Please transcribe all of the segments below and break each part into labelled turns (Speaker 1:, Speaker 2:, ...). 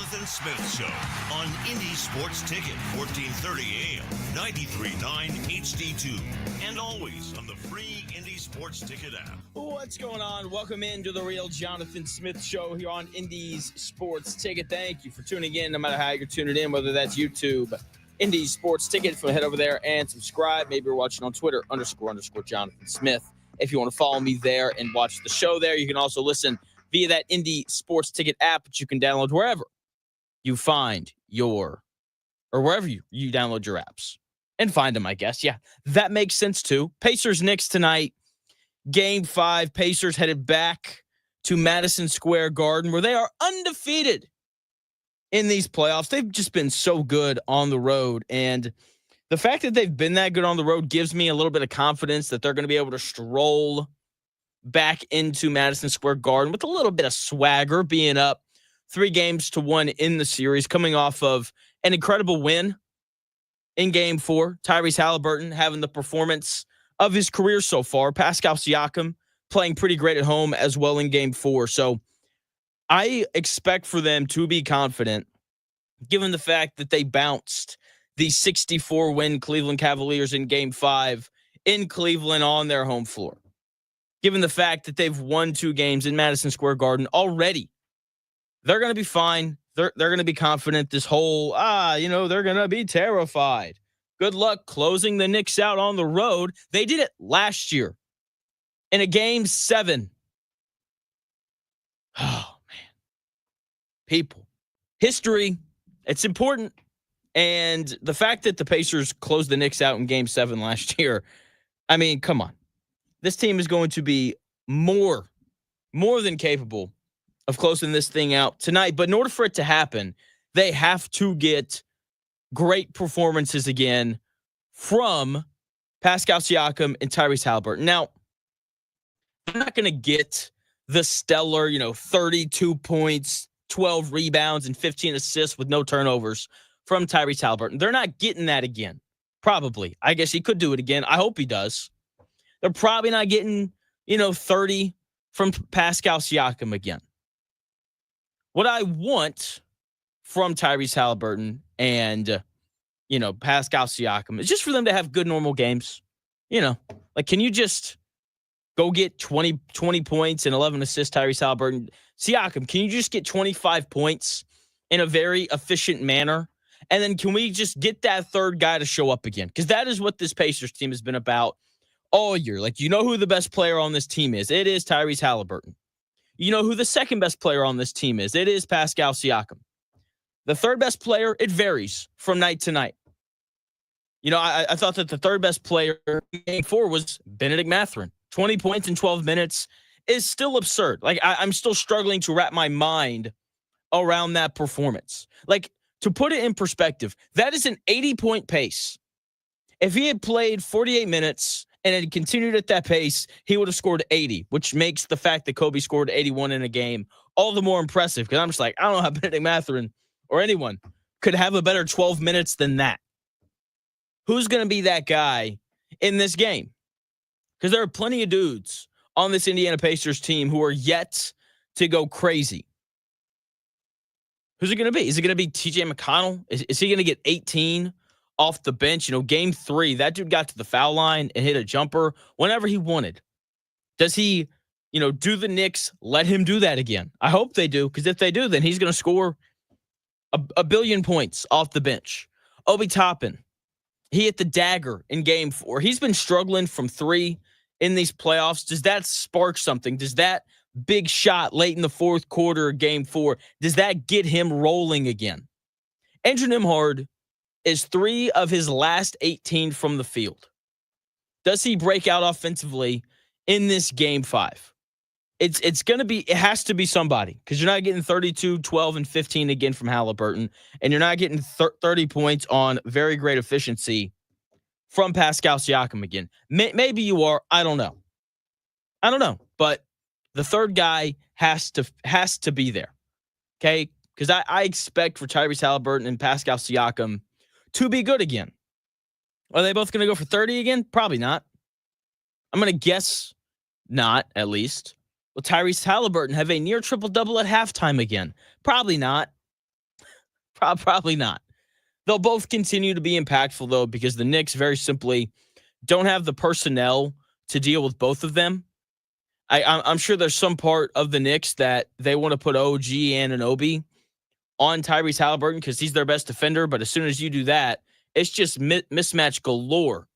Speaker 1: Jonathan Smith Show on Indie Sports Ticket, 1430 AM, 93.9 HD2, and always on the free Indie Sports Ticket app.
Speaker 2: What's going on? Welcome into the real Jonathan Smith Show here on Indies Sports Ticket. Thank you for tuning in, no matter how you're tuning in, whether that's YouTube, Indies Sports Ticket. If you head over there and subscribe, maybe you're watching on Twitter, __ Jonathan Smith. If you want to follow me there and watch the show there, you can also listen via that Indie Sports Ticket app, which you can download wherever you find your, or wherever you download your apps and find them, I guess. Yeah, that makes sense too. Pacers Knicks tonight, Game 5. Pacers headed back to Madison Square Garden, where they are undefeated in these playoffs. They've just been so good on the road, and the fact that they've been that good on the road gives me a little bit of confidence that they're going to be able to stroll back into Madison Square Garden with a little bit of swagger, being up 3-1 in the series, coming off of an incredible win in Game 4. Tyrese Halliburton having the performance of his career so far. Pascal Siakam playing pretty great at home as well in Game 4. So I expect for them to be confident, given the fact that they bounced the 64-win Cleveland Cavaliers in Game 5 in Cleveland on their home floor. Given the fact that they've won 2 games in Madison Square Garden already, they're going to be fine. They're going to be confident. This whole, they're going to be terrified. Good luck closing the Knicks out on the road. They did it last year in a Game 7. Oh, man. People. History, it's important. And the fact that the Pacers closed the Knicks out in Game 7 last year, I mean, come on. This team is going to be more than capable of closing this thing out tonight. But in order for it to happen, they have to get great performances again from Pascal Siakam and Tyrese Halliburton. Now, I'm not going to get the stellar, 32 points, 12 rebounds, and 15 assists with no turnovers from Tyrese Halliburton. They're not getting that again. Probably. I guess he could do it again. I hope he does. They're probably not getting, 30 from Pascal Siakam again. What I want from Tyrese Halliburton and, Pascal Siakam is just for them to have good, normal games. Can you just go get 20 points and 11 assists, Tyrese Halliburton? Siakam, can you just get 25 points in a very efficient manner? And then can we just get that third guy to show up again? Because that is what this Pacers team has been about all year. Who the best player on this team is? It is Tyrese Halliburton. You know who the second best player on this team is? It is Pascal Siakam. The third best player, it varies from night to night. I thought that the third best player in Game 4 was Benedict Mathurin. 20 points in 12 minutes is still absurd. I'm still struggling to wrap my mind around that performance. To put it in perspective, that is an 80-point pace. If he had played 48 minutes and had continued at that pace, he would have scored 80, which makes the fact that Kobe scored 81 in a game all the more impressive, because I'm just I don't know how Benedict Mathurin or anyone could have a better 12 minutes than that. Who's going to be that guy in this game? Because there are plenty of dudes on this Indiana Pacers team who are yet to go crazy. Who's it going to be? Is it going to be TJ McConnell? Is he going to get 18 off the bench? Game 3, that dude got to the foul line and hit a jumper whenever he wanted. Does he, do the Knicks let him do that again? I hope they do, because if they do, then he's going to score a billion points off the bench. Obi Toppin, he hit the dagger in Game 4. He's been struggling from 3 in these playoffs. Does that spark something? Does that big shot late in the fourth quarter of Game 4, does that get him rolling again? Andrew Nembhard is 3 of his last 18 from the field. Does he break out offensively in this Game 5? It has to be somebody, because you're not getting 32, 12, and 15 again from Halliburton, and you're not getting 30 points on very great efficiency from Pascal Siakam again. Maybe you are. I don't know. But the third guy has to be there, okay? Because I expect for Tyrese Halliburton and Pascal Siakam to be good again. Are they both going to go for 30 again? Probably not. I'm going to guess not, at least. Will Tyrese Halliburton have a near triple-double at halftime again? Probably not. Probably not. They'll both continue to be impactful, though, because the Knicks very simply don't have the personnel to deal with both of them. I'm sure there's some part of the Knicks that they want to put OG and Anunoby on Tyrese Halliburton because he's their best defender. But as soon as you do that, it's just mismatch galore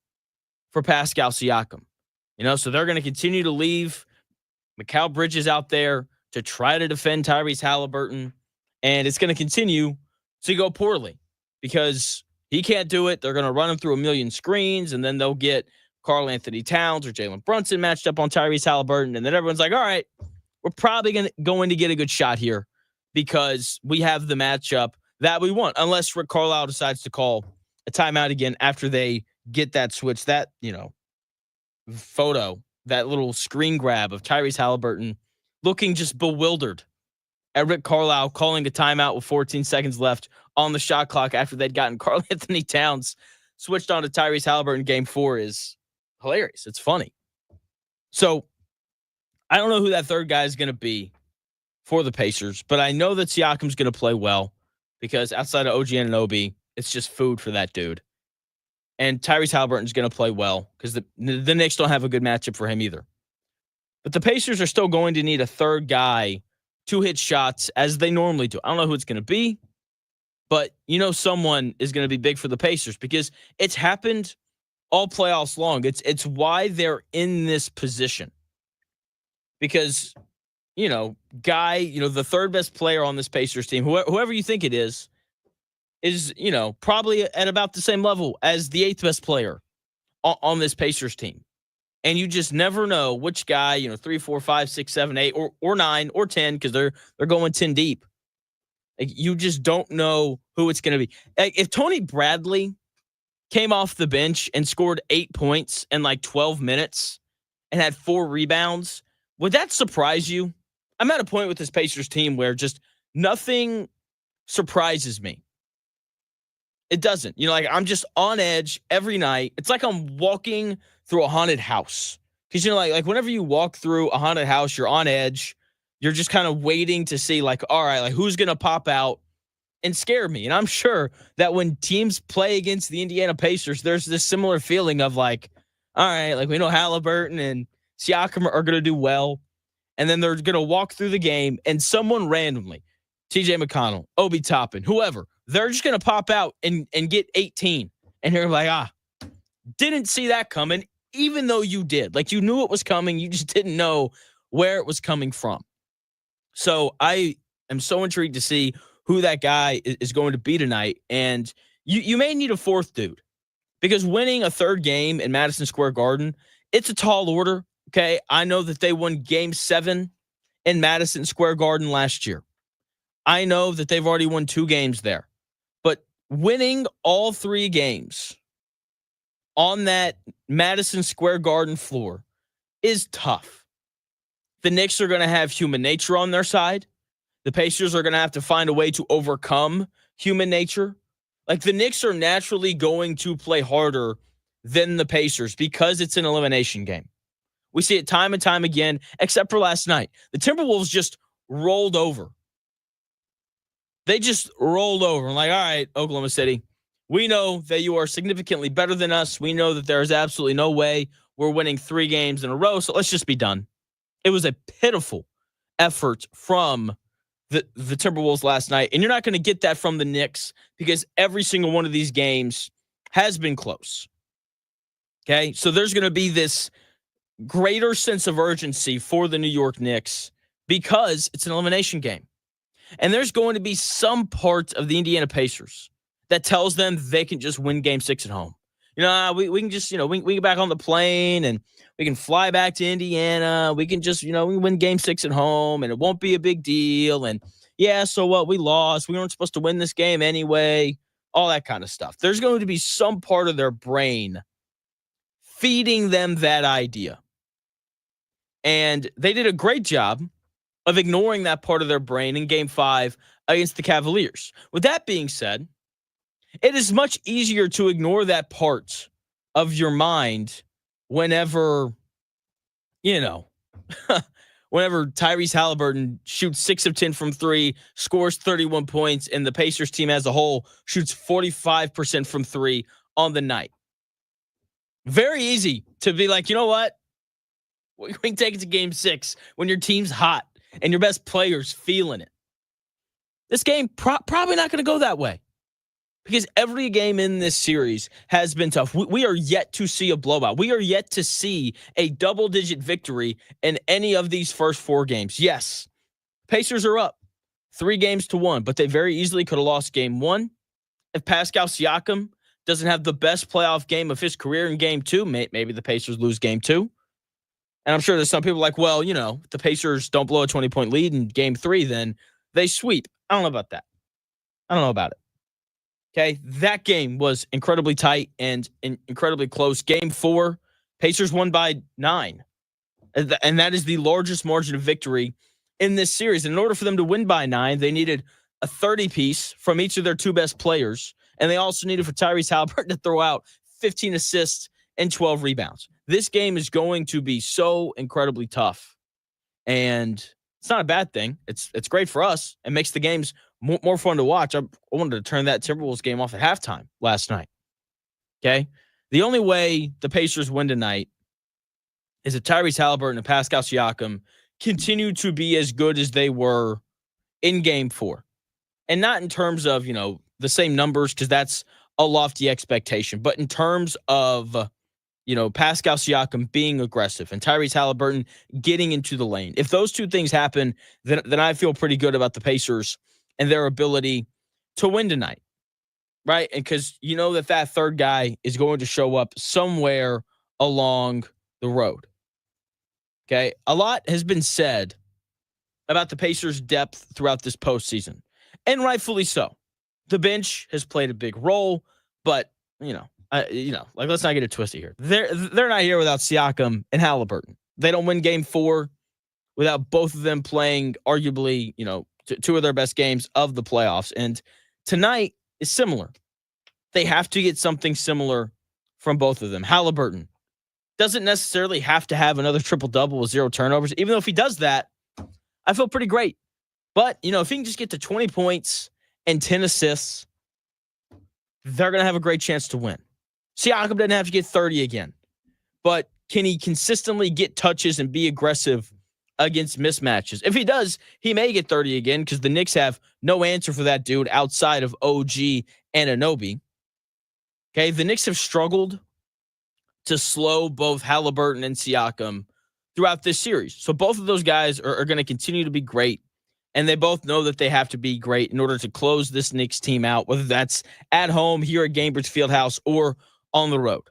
Speaker 2: for Pascal Siakam. So they're going to continue to leave Mikal Bridges out there to try to defend Tyrese Halliburton. And it's going to continue to go poorly because he can't do it. They're going to run him through a million screens, and then they'll get Karl Anthony Towns or Jalen Brunson matched up on Tyrese Halliburton. And then everyone's like, all right, we're probably going to get a good shot here because we have the matchup that we want, unless Rick Carlisle decides to call a timeout again after they get that switch, that, photo, that little screen grab of Tyrese Halliburton looking just bewildered at Rick Carlisle calling a timeout with 14 seconds left on the shot clock after they'd gotten Karl Anthony Towns switched on to Tyrese Halliburton game 4 is hilarious. It's funny. So I don't know who that third guy is going to be for the Pacers, but I know that Siakam's going to play well because outside of OG Anunoby, it's just food for that dude. And Tyrese Halliburton's going to play well because the Knicks don't have a good matchup for him either. But the Pacers are still going to need a third guy to hit shots as they normally do. I don't know who it's going to be, but someone is going to be big for the Pacers because it's happened all playoffs long. It's why they're in this position. Because, the third best player on this Pacers team, whoever you think it is, probably at about the same level as the 8th best player on this Pacers team. And you just never know which guy, 3, 4, 5, 6, 7, 8, or 9, or 10, because they're going 10 deep. Like, you just don't know who it's going to be. Like, if Tony Bradley came off the bench and scored 8 points in 12 minutes and had 4 rebounds, would that surprise you? I'm at a point with this Pacers team where just nothing surprises me. It doesn't. I'm just on edge every night. It's like I'm walking through a haunted house. Because, like whenever you walk through a haunted house, you're on edge. You're just kind of waiting to see, all right, who's going to pop out and scare me. And I'm sure that when teams play against the Indiana Pacers, there's this similar feeling of all right, we know Halliburton and Siakam are going to do well. And then they're going to walk through the game and someone randomly, TJ McConnell, Obi Toppin, whoever, they're just going to pop out and get 18. And you're like, didn't see that coming, even though you did. You knew it was coming. You just didn't know where it was coming from. So I am so intrigued to see who that guy is going to be tonight. And you may need a fourth dude because winning a third game in Madison Square Garden, it's a tall order. Okay. I know that they won game 7 in Madison Square Garden last year. I know that they've already won 2 games there, but winning all 3 games on that Madison Square Garden floor is tough. The Knicks are going to have human nature on their side. The Pacers are going to have to find a way to overcome human nature. The Knicks are naturally going to play harder than the Pacers because it's an elimination game. We see it time and time again, except for last night. The Timberwolves just rolled over. They just rolled over. I'm all right, Oklahoma City, we know that you are significantly better than us. We know that there is absolutely no way we're winning 3 games in a row, so let's just be done. It was a pitiful effort from the Timberwolves last night, and you're not going to get that from the Knicks because every single one of these games has been close. Okay, so there's going to be this greater sense of urgency for the New York Knicks because it's an elimination game. And there's going to be some part of the Indiana Pacers that tells them they can just win game 6 at home. We can just, we can get back on the plane and we can fly back to Indiana. We can just, we win game 6 at home and it won't be a big deal. And yeah, so what? We lost. We weren't supposed to win this game anyway. All that kind of stuff. There's going to be some part of their brain feeding them that idea. And they did a great job of ignoring that part of their brain in game 5 against the Cavaliers. With that being said, it is much easier to ignore that part of your mind whenever, whenever Tyrese Halliburton shoots 6 of 10 from 3, scores 31 points, and the Pacers team as a whole shoots 45% from 3 on the night. Very easy to be like, you know what? We can take it to game 6 when your team's hot and your best player's feeling it. This game probably not going to go that way because every game in this series has been tough. We are yet to see a blowout. We are yet to see a double-digit victory in any of these first 4 games. Yes, Pacers are up 3-1, but they very easily could have lost game 1. If Pascal Siakam doesn't have the best playoff game of his career in game 2, maybe the Pacers lose game 2. And I'm sure there's some people like, well, you know, the Pacers don't blow a 20-point lead in game 3, then they sweep. I don't know about that. I don't know about it. Okay, that game was incredibly tight and incredibly close. Game 4, Pacers won by 9. And that is the largest margin of victory in this series. And in order for them to win by 9, they needed a 30-piece from each of their 2 best players. And they also needed for Tyrese Halliburton to throw out 15 assists and 12 rebounds. This game is going to be so incredibly tough. And it's not a bad thing. It's great for us. It makes the games more fun to watch. I wanted to turn that Timberwolves game off at halftime last night. Okay? The only way the Pacers win tonight is if Tyrese Halliburton and Pascal Siakam continue to be as good as they were in game 4. And not in terms of, you know, the same numbers, because that's a lofty expectation, but in terms of, you know, Pascal Siakam being aggressive and Tyrese Halliburton getting into the lane. If those 2 things happen, then I feel pretty good about the Pacers and their ability to win tonight, right? And because you know that third guy is going to show up somewhere along the road. Okay? A lot has been said about the Pacers' depth throughout this postseason, and rightfully so. The bench has played a big role, but, like, let's not get it twisted here. They're not here without Siakam and Halliburton. They don't win game 4 without both of them playing arguably, 2 of their best games of the playoffs. And tonight is similar. They have to get something similar from both of them. Halliburton doesn't necessarily have to have another triple-double with 0 turnovers. Even though if he does that, I feel pretty great. But, if he can just get to 20 points and 10 assists, they're going to have a great chance to win. Siakam doesn't have to get 30 again. But can he consistently get touches and be aggressive against mismatches? If he does, he may get 30 again because the Knicks have no answer for that dude outside of OG and Anunoby. Okay, the Knicks have struggled to slow both Halliburton and Siakam throughout this series. So both of those guys are going to continue to be great. And they both know that they have to be great in order to close this Knicks team out, whether that's at home, here at Gainbridge Fieldhouse, or on the road.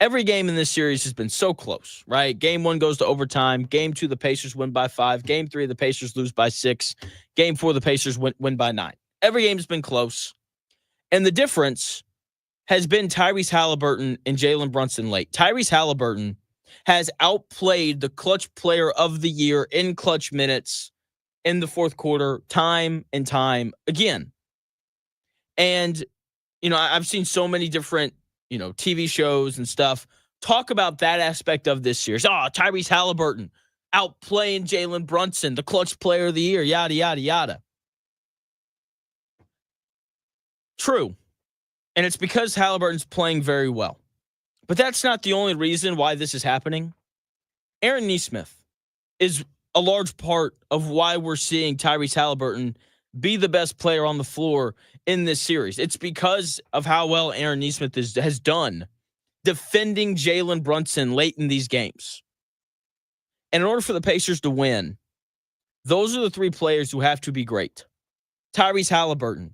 Speaker 2: Every game in this series has been so close, right? Game 1 goes to overtime. Game 2, the Pacers win by 5. Game 3, the Pacers lose by 6. Game 4, the Pacers win by 9. Every game has been close. And the difference has been Tyrese Halliburton and Jalen Brunson late. Tyrese Halliburton has outplayed the clutch player of the year in clutch minutes in the fourth quarter time and time again. And, I've seen so many different, TV shows and stuff talk about that aspect of this series. Tyrese Halliburton outplaying Jalen Brunson, the clutch player of the year, yada, yada, yada. True. And it's because Halliburton's playing very well. But that's not the only reason why this is happening. Aaron Nesmith is a large part of why we're seeing Tyrese Halliburton be the best player on the floor in this series. It's because of how well Aaron Nesmith has done defending Jalen Brunson late in these games. And in order for the Pacers to win, those are the 3 players who have to be great. Tyrese Halliburton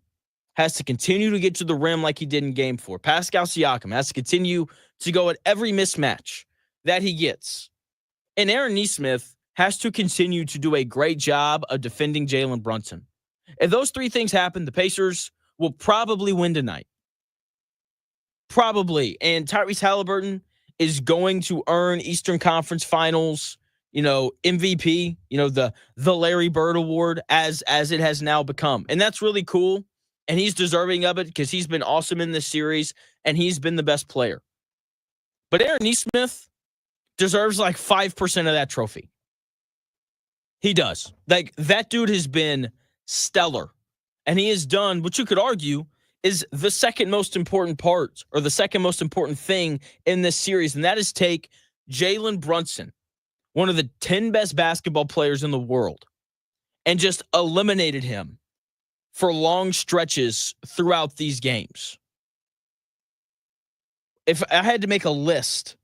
Speaker 2: has to continue to get to the rim like he did in game 4. Pascal Siakam has to continue to go at every mismatch that he gets. And Aaron Nesmith has to continue to do a great job of defending Jalen Brunson. If those 3 things happen, the Pacers will probably win tonight. Probably. And Tyrese Halliburton is going to earn Eastern Conference Finals, MVP, the Larry Bird Award as it has now become. And that's really cool. And he's deserving of it because he's been awesome in this series and he's been the best player. But Aaron Nesmith deserves like 5% of that trophy. He does. Like, that dude has been stellar. And he has done what you could argue is the second most important part or the second most important thing in this series. And that is take Jalen Brunson, one of the 10 best basketball players in the world, and just eliminated him for long stretches throughout these games. If I had to make a list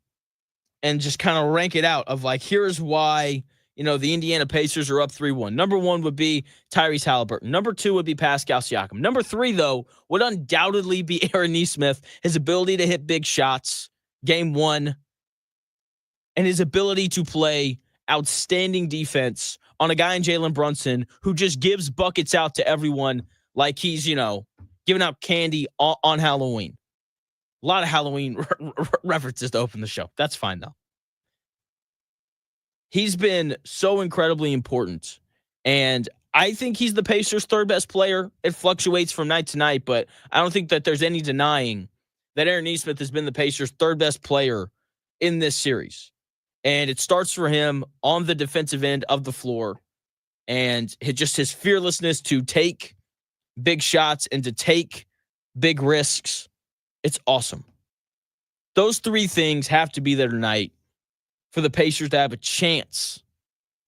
Speaker 2: and just kind of rank it out of like, here's why, the Indiana Pacers are up 3-1. Number one would be Tyrese Halliburton. Number two would be Pascal Siakam. Number three, though, would undoubtedly be Aaron Nesmith, his ability to hit big shots, game one, and his ability to play outstanding defense on a guy in Jalen Brunson who just gives buckets out to everyone like he's, giving out candy on Halloween. A lot of Halloween references to open the show. That's fine, though. He's been so incredibly important. And I think he's the Pacers' third best player. It fluctuates from night to night, but I don't think that there's any denying that Aaron Nesmith has been the Pacers' third best player in this series. And it starts for him on the defensive end of the floor. And just his fearlessness to take big shots and to take big risks. It's awesome. Those three things have to be there tonight for the Pacers to have a chance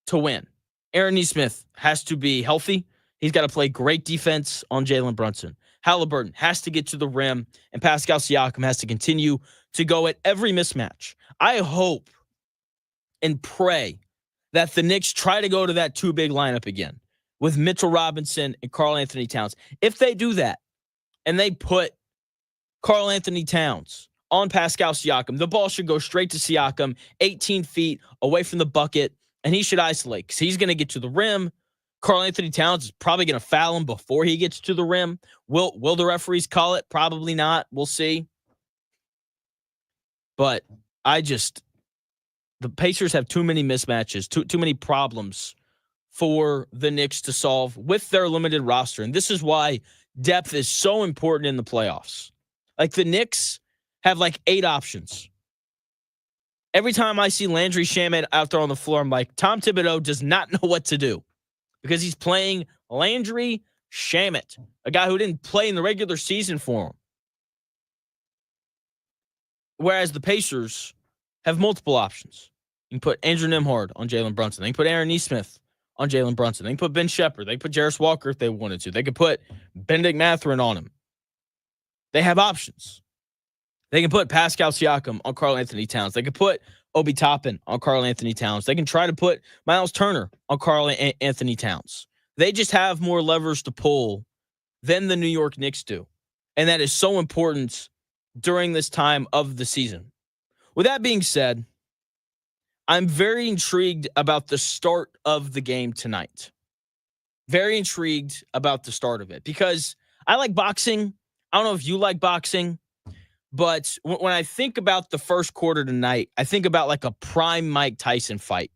Speaker 2: to win. Aaron Nesmith has to be healthy. He's got to play great defense on Jalen Brunson. Halliburton has to get to the rim, and Pascal Siakam has to continue to go at every mismatch. I hope and pray that the Knicks try to go to that two big lineup again with Mitchell Robinson and Karl Anthony Towns. If they do that and they put Karl Anthony Towns on Pascal Siakam, the ball should go straight to Siakam, 18 feet away from the bucket, and he should isolate because he's going to get to the rim. Karl Anthony Towns is probably going to foul him before he gets to the rim. Will the referees call it? Probably not. We'll see. But the Pacers have too many mismatches, too many problems for the Knicks to solve with their limited roster. And this is why depth is so important in the playoffs. Like, the Knicks have like 8 options. Every time I see Landry Shamet out there on the floor, I'm like, Tom Thibodeau does not know what to do because he's playing Landry Shamet, a guy who didn't play in the regular season for him. Whereas the Pacers have multiple options. You can put Andrew Nembhard on Jalen Brunson. They can put Aaron Nesmith on Jalen Brunson. They can put Ben Shepherd. They can put Jarris Walker if they wanted to. They could put Benedict Mathurin on him. They have options. They can put Pascal Siakam on Karl Anthony Towns. They can put Obi Toppin on Karl Anthony Towns. They can try to put Miles Turner on Karl Anthony Towns. They just have more levers to pull than the New York Knicks do. And that is so important during this time of the season. With that being said, I'm very intrigued about the start of the game tonight. Very intrigued about the start of it because I like boxing. I don't know if you like boxing. But when I think about the first quarter tonight, I think about like a prime Mike Tyson fight.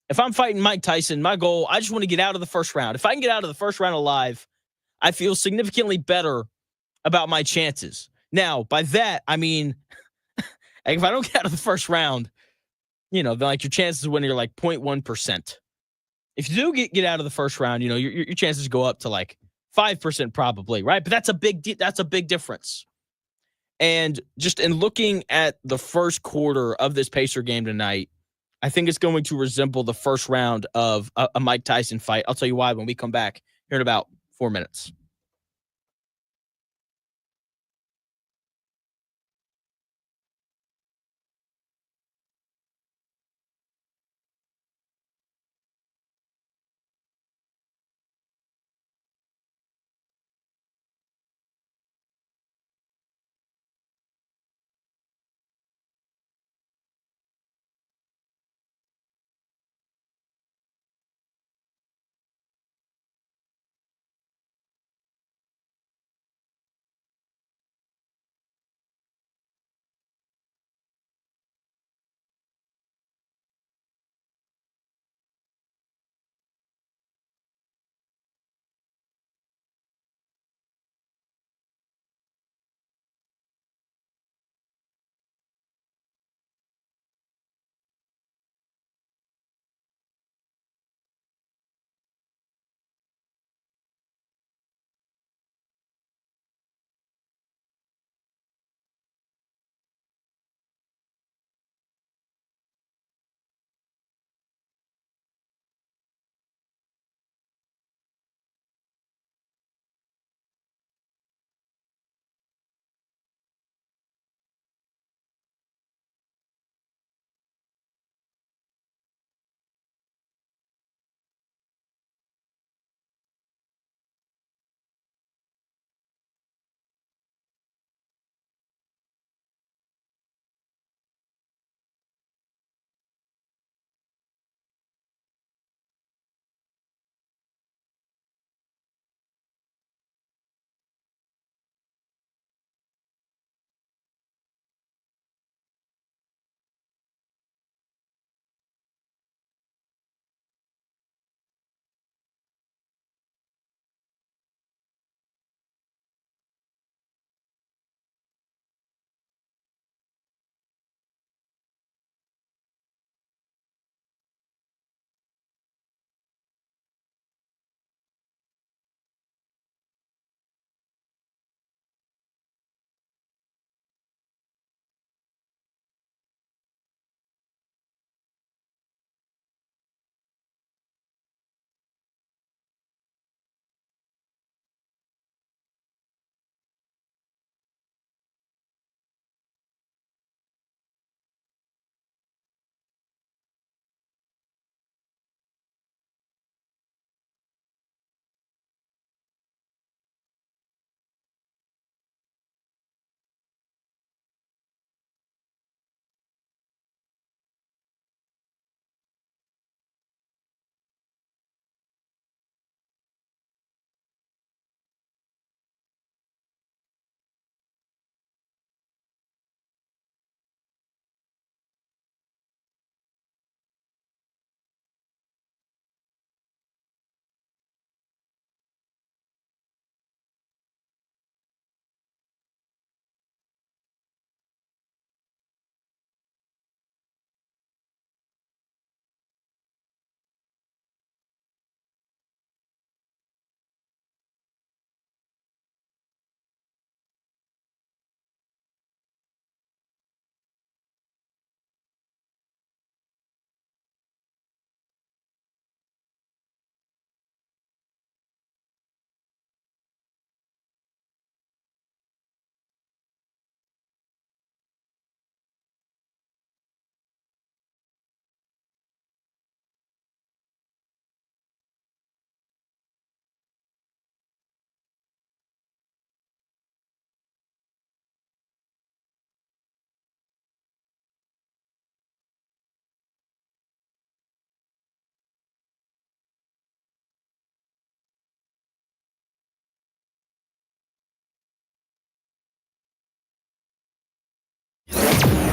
Speaker 2: If I'm fighting Mike Tyson, my goal, I just want to get out of the first round. If I can get out of the first round alive, I feel significantly better about my chances. Now, by that, I mean, if I don't get out of the first round, then like your chances of winning are like 0.1%. If you do get out of the first round, your chances go up to like 5% probably, right? But that's a big difference. And just in looking at the first quarter of this Pacer game tonight, I think it's going to resemble the first round of a Mike Tyson fight. I'll tell you why when we come back here in about 4 minutes.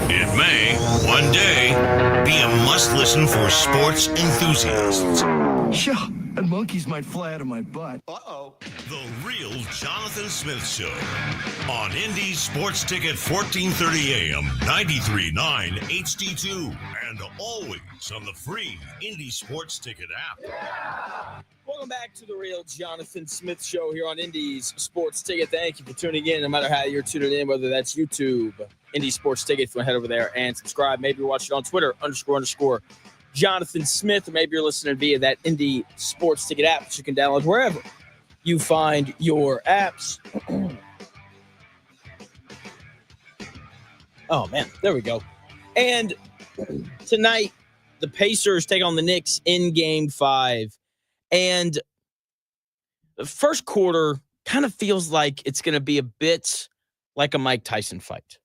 Speaker 1: It may, one day, be a must-listen for sports enthusiasts.
Speaker 3: Yeah, and monkeys might fly out of my butt.
Speaker 1: Uh-oh. The Real Jonathan Smith Show on Indy Sports Ticket 1430 AM, 93.9 HD2, and always on the free Indy Sports Ticket app.
Speaker 2: Welcome back to the Real Jonathan Smith Show here on Indy's Sports Ticket. Thank you for tuning in, no matter how you're tuning in, whether that's YouTube, Indy Sports Ticket. If you want to head over there and subscribe. Maybe you're watching on Twitter, __ Jonathan Smith, or maybe you're listening via that Indy Sports Ticket app that you can download wherever you find your apps. Oh, man, there we go. And tonight, the Pacers take on the Knicks in Game 5. And the first quarter kind of feels like it's going to be a bit like a Mike Tyson fight.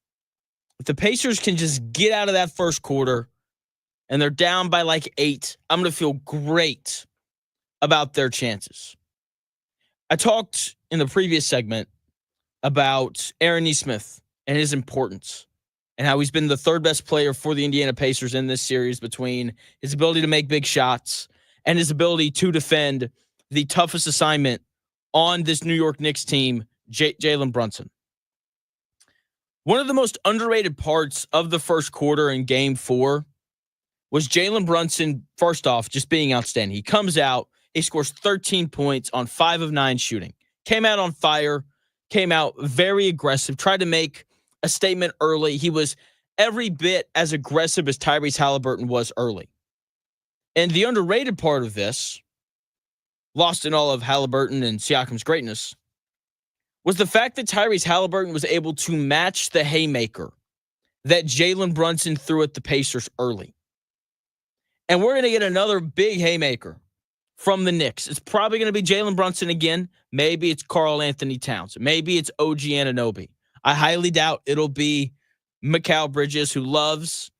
Speaker 2: If the Pacers can just get out of that first quarter and they're down by like 8, I'm going to feel great about their chances. I talked in the previous segment about Aaron Nesmith and his importance and how he's been the third best player for the Indiana Pacers in this series between his ability to make big shots and his ability to defend the toughest assignment on this New York Knicks team, Jalen Brunson. One of the most underrated parts of the first quarter in Game 4 was Jalen Brunson, first off, just being outstanding. He comes out, he scores 13 points on 5 of 9 shooting. Came out on fire, came out very aggressive, tried to make a statement early. He was every bit as aggressive as Tyrese Halliburton was early. And the underrated part of this, lost in all of Halliburton and Siakam's greatness, was the fact that Tyrese Halliburton was able to match the haymaker that Jalen Brunson threw at the Pacers early. And we're going to get another big haymaker from the Knicks. It's probably going to be Jalen Brunson again. Maybe it's Karl Anthony Towns. Maybe it's OG Anunoby. I highly doubt it'll be Mikal Bridges, who loves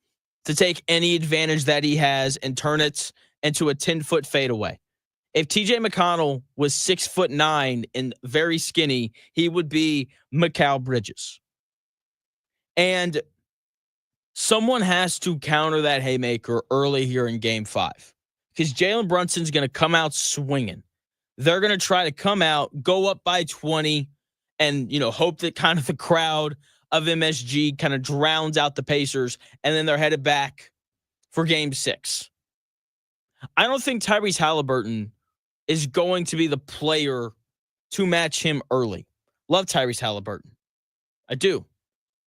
Speaker 2: to take any advantage that he has and turn it into a 10-foot fadeaway. If TJ McConnell was 6'9" and very skinny, he would be Mikal Bridges. And someone has to counter that haymaker early here in Game 5 because Jalen Brunson's going to come out swinging. They're going to try to come out, go up by 20, and hope that kind of the crowd of MSG kind of drowns out the Pacers, and then they're headed back for Game 6. I don't think Tyrese Halliburton is going to be the player to match him early. Love Tyrese Halliburton. I do.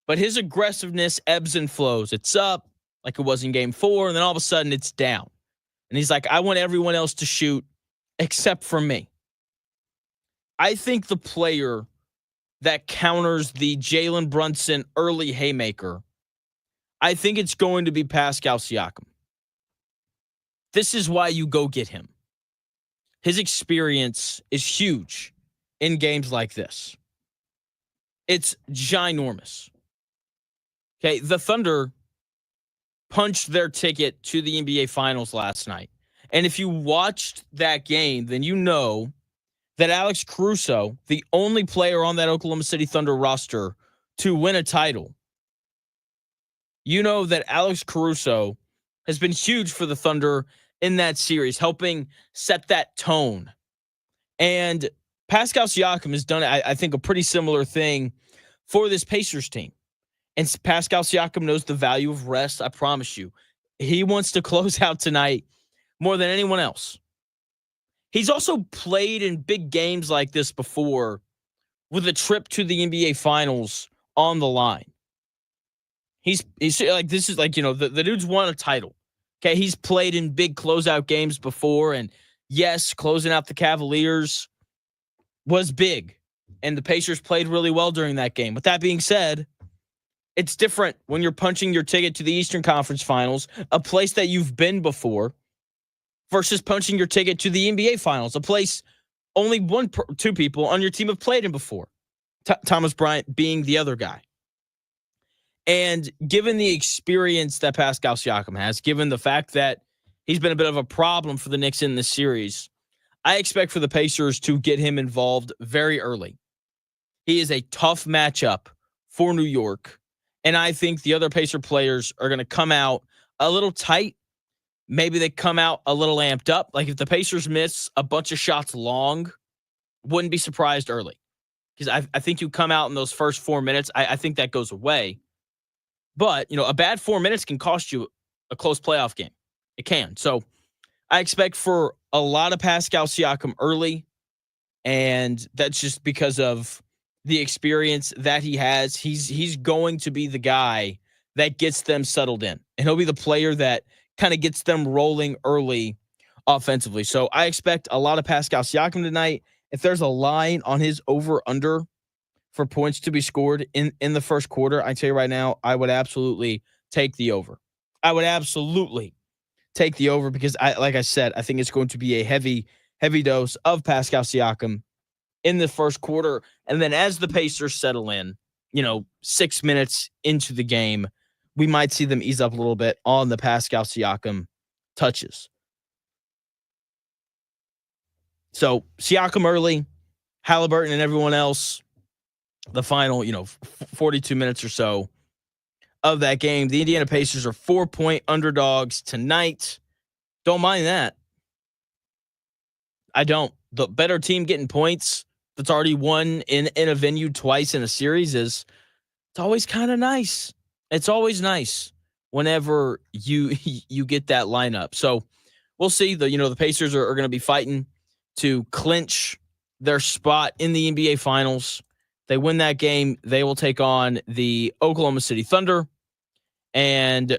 Speaker 2: But his aggressiveness ebbs and flows. It's up like it was in Game 4, and then all of a sudden it's down. And he's like, I want everyone else to shoot except for me. I think the player that counters the Jalen Brunson early haymaker, I think it's going to be Pascal Siakam. This is why you go get him. His experience is huge in games like this. It's ginormous. Okay, the Thunder punched their ticket to the NBA Finals last night. And if you watched that game, then you know that Alex Caruso, the only player on that Oklahoma City Thunder roster to win a title, you know that Alex Caruso has been huge for the Thunder in that series, helping set that tone. And Pascal Siakam has done, I think, a pretty similar thing for this Pacers team. And Pascal Siakam knows the value of rest, I promise you. He wants to close out tonight more than anyone else. He's also played in big games like this before with a trip to the NBA Finals on the line. He's like, this is like, the dude's won a title. Okay, he's played in big closeout games before, and yes, closing out the Cavaliers was big, and the Pacers played really well during that game. With that being said, it's different when you're punching your ticket to the Eastern Conference Finals, a place that you've been before, versus punching your ticket to the NBA Finals, a place only two people on your team have played in before, Thomas Bryant being the other guy. And given the experience that Pascal Siakam has, given the fact that he's been a bit of a problem for the Knicks in this series, I expect for the Pacers to get him involved very early. He is a tough matchup for New York, And I think the other Pacer players are going to come out a little tight. Maybe they come out a little amped up. Like if the Pacers miss a bunch of shots long, wouldn't be surprised early. Because I think you come out in those first 4 minutes, I think that goes away. But, a bad 4 minutes can cost you a close playoff game. It can. So I expect for a lot of Pascal Siakam early, and that's just because of the experience that he has. He's going to be the guy that gets them settled in, and he'll be the player that kind of gets them rolling early offensively. So I expect a lot of Pascal Siakam tonight. If there's a line on his over-under for points to be scored in the first quarter, I tell you right now, I would absolutely take the over. I would absolutely take the over because, like I said, I think it's going to be a heavy dose of Pascal Siakam in the first quarter. And then as the Pacers settle in, 6 minutes into the game, we might see them ease up a little bit on the Pascal Siakam touches. So Siakam early, Halliburton and everyone else, the final, 42 minutes or so of that game. The Indiana Pacers are 4-point underdogs tonight. Don't mind that. I don't. The better team getting points that's already won in a venue twice in a series it's always kind of nice. It's always nice whenever you get that lineup. So we'll see. The Pacers are going to be fighting to clinch their spot in the NBA Finals. They win that game, they will take on the Oklahoma City Thunder. And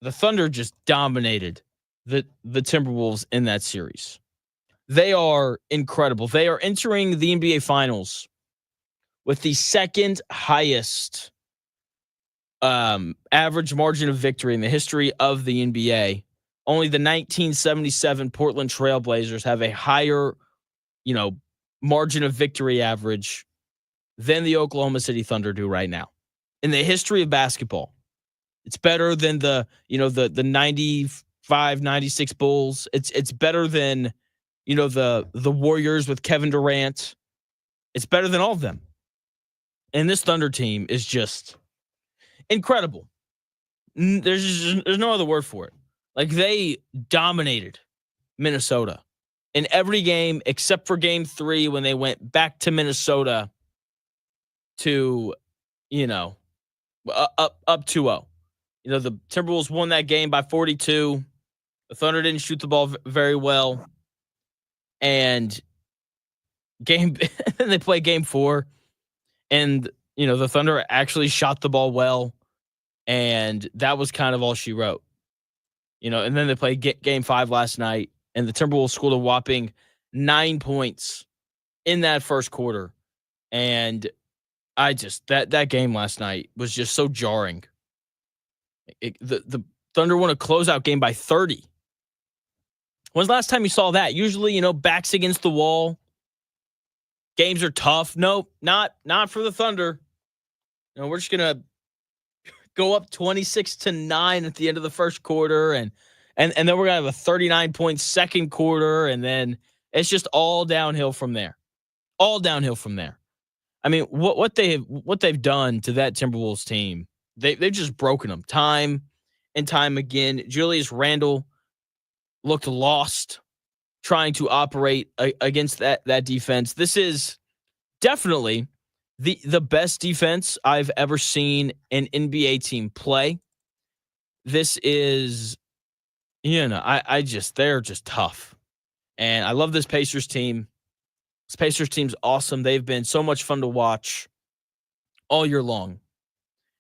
Speaker 2: the Thunder just dominated the Timberwolves in that series. They are incredible. They are entering the NBA Finals with the second highest average margin of victory in the history of the NBA. Only the 1977 Portland Trail Blazers have a higher, margin of victory average than the Oklahoma City Thunder do right now. In the history of basketball, it's better than the 95, 96 Bulls. It's better than, the Warriors with Kevin Durant. It's better than all of them. And this Thunder team is just incredible. There's no other word for it. Like, they dominated Minnesota in every game except for game 3 when they went back to Minnesota to, up 2-0. The Timberwolves won that game by 42. The Thunder didn't shoot the ball very well. And they play game 4. And, the Thunder actually shot the ball well. And that was kind of all she wrote. And then they played game 5 last night. And the Timberwolves scored a whopping 9 points in that first quarter. And that game last night was just so jarring. The Thunder won a closeout game by 30. When's the last time you saw that? Usually, backs against the wall. Games are tough. Nope, not for the Thunder. We're just gonna go up 26-9 at the end of the first quarter, and then we're gonna have a 39-point second quarter, and then it's just all downhill from there. All downhill from there. I mean, what they've done to that Timberwolves team, they've just broken them time and time again. Julius Randle looked lost trying to operate against that defense. This is definitely the best defense I've ever seen an NBA team play. This is, they're just tough. And I love this Pacers team. This Pacers team's awesome. They've been so much fun to watch all year long.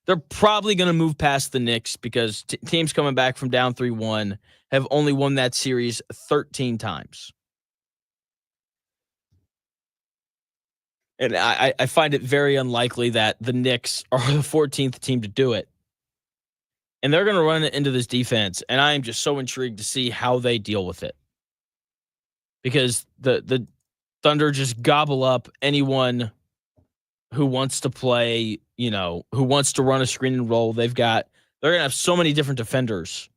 Speaker 2: They're probably going to move past the Knicks because teams coming back from down 3-1 have only won that series 13 times. And I find it very unlikely that the Knicks are the 14th team to do it. And they're going to run into this defense, and I am just so intrigued to see how they deal with it. Because the Thunder just gobble up anyone who wants to play, who wants to run a screen and roll. They're going to have so many different defenders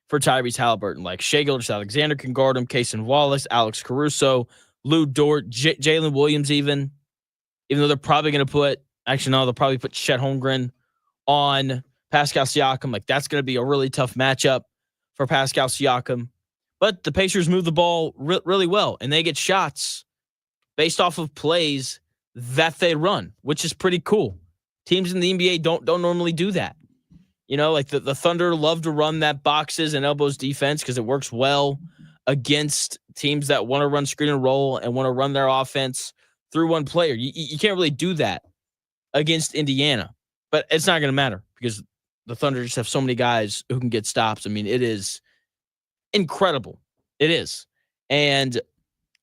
Speaker 2: for Tyrese Halliburton, like Shai Gilgeous-Alexander can guard him, Cason Wallace, Alex Caruso, Lou Dort, Jalen Williams even though they're probably going to they'll probably put Chet Holmgren on Pascal Siakam. Like, that's going to be a really tough matchup for Pascal Siakam. But the Pacers move the ball really well, and they get shots based off of plays that they run, which is pretty cool. Teams in the NBA don't normally do that. You know, like the Thunder love to run that boxes and elbows defense because it works well against teams that want to run screen and roll and want to run their offense through one player. You can't really do that against Indiana, but it's not going to matter because the Thunder just have so many guys who can get stops. I mean, it is incredible. It is. And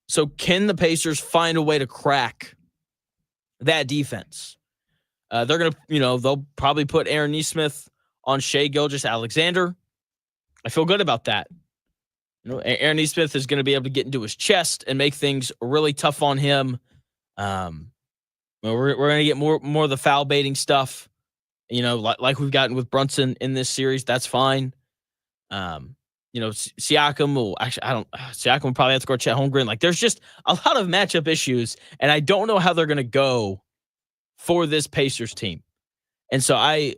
Speaker 2: so can the Pacers find a way to crack that defense? They're going to, they'll probably put Aaron Nesmith on Shai Gilgeous-Alexander. I feel good about that. Aaron Nesmith is going to be able to get into his chest and make things really tough on him. We're going to get more of the foul baiting stuff, like we've gotten with Brunson in this series. That's fine. Siakam will Siakam will probably have to guard Chet Holmgren. Like, there's just a lot of matchup issues, and I don't know how they're going to go for this Pacers team. And so I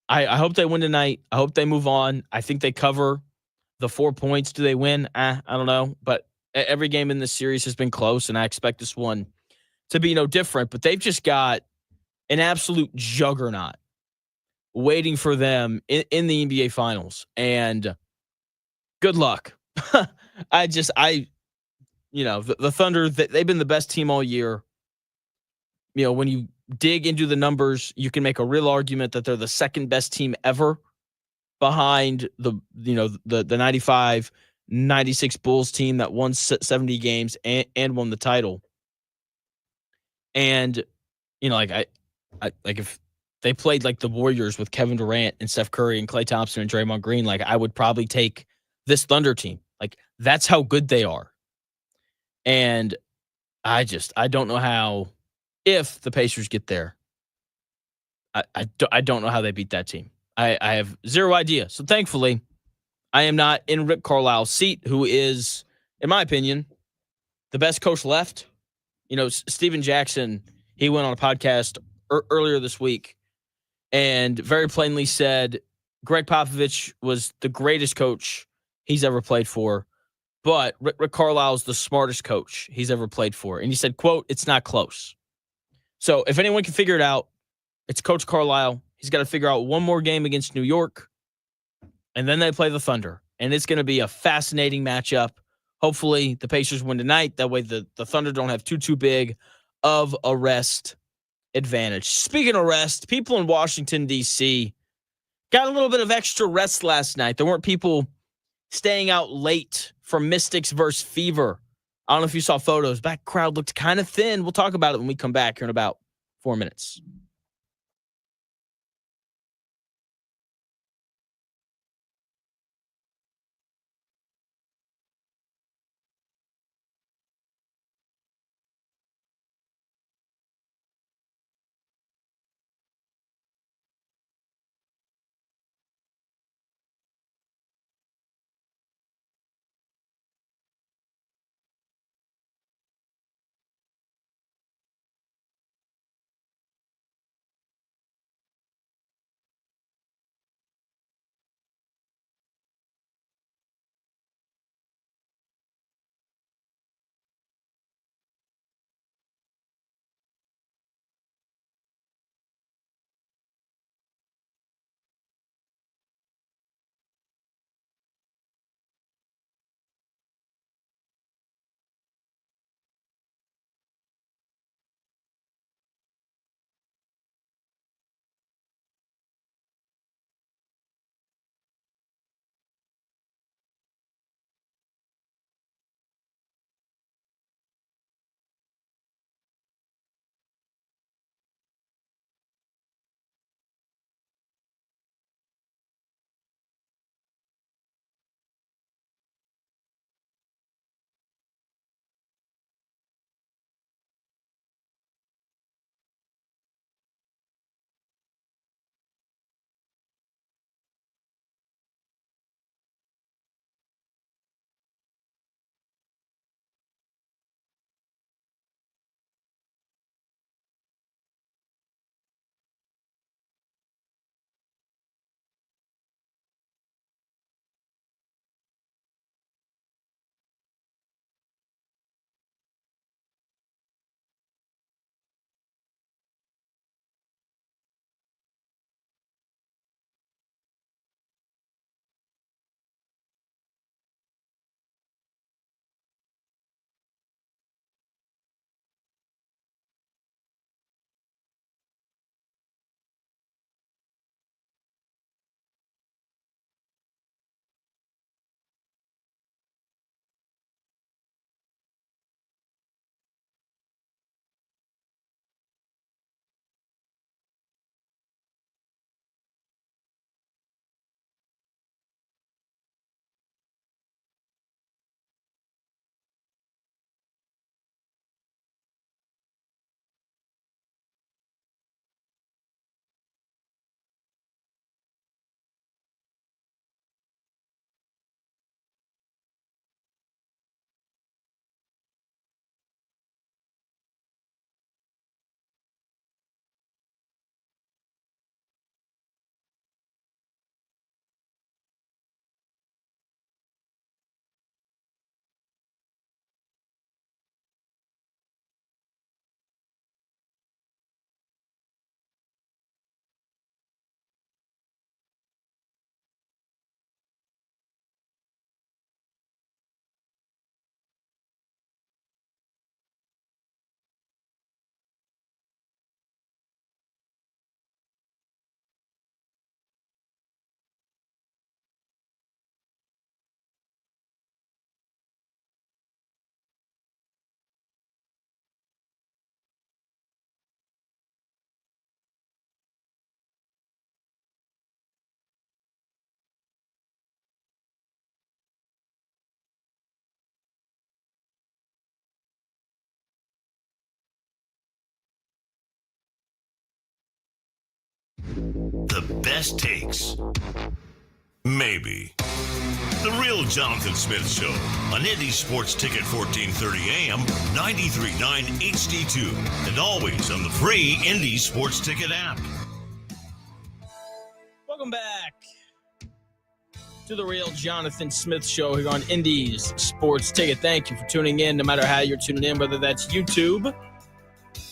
Speaker 2: hope they win tonight. I hope they move on. I think they cover the 4 points. Do they win? I don't know. But every game in this series has been close, and I expect this one to be no different. But they've just got an absolute juggernaut waiting for them in the NBA Finals. And good luck. The Thunder, they've been the best team all year. When you dig into the numbers, you can make a real argument that they're the second best team ever behind the 95, 96 Bulls team that won 70 games and won the title. And, if they played like the Warriors with Kevin Durant and Steph Curry and Klay Thompson and Draymond Green, like, I would probably take this Thunder team. Like, that's how good they are. And I don't know how, if the Pacers get there, I don't know how they beat that team. I have zero idea. So thankfully, I am not in Rick Carlisle's seat, who is, in my opinion, the best coach left. Steven Jackson, he went on a podcast earlier this week and very plainly said Greg Popovich was the greatest coach he's ever played for, but Rick Carlisle's the smartest coach he's ever played for. And he said, quote, "It's not close." So if anyone can figure it out, it's Coach Carlisle. He's got to figure out one more game against New York, and then they play the Thunder. And it's going to be a fascinating matchup. Hopefully the Pacers win tonight. That way the Thunder don't have too big of a rest advantage. Speaking of rest, people in Washington, D.C. got a little bit of extra rest last night. There weren't people staying out late for Mystics versus Fever. I don't know if you saw photos. That crowd looked kind of thin. We'll talk about it when we come back here in about 4 minutes.
Speaker 1: The best takes. Maybe. The Real Jonathan Smith Show on Indy Sports Ticket 1430 AM, 93.9 HD2, and always on the free Indy Sports Ticket app.
Speaker 2: Welcome back to the Real Jonathan Smith Show here on Indy's Sports Ticket. Thank you for tuning in, no matter how you're tuning in, whether that's YouTube,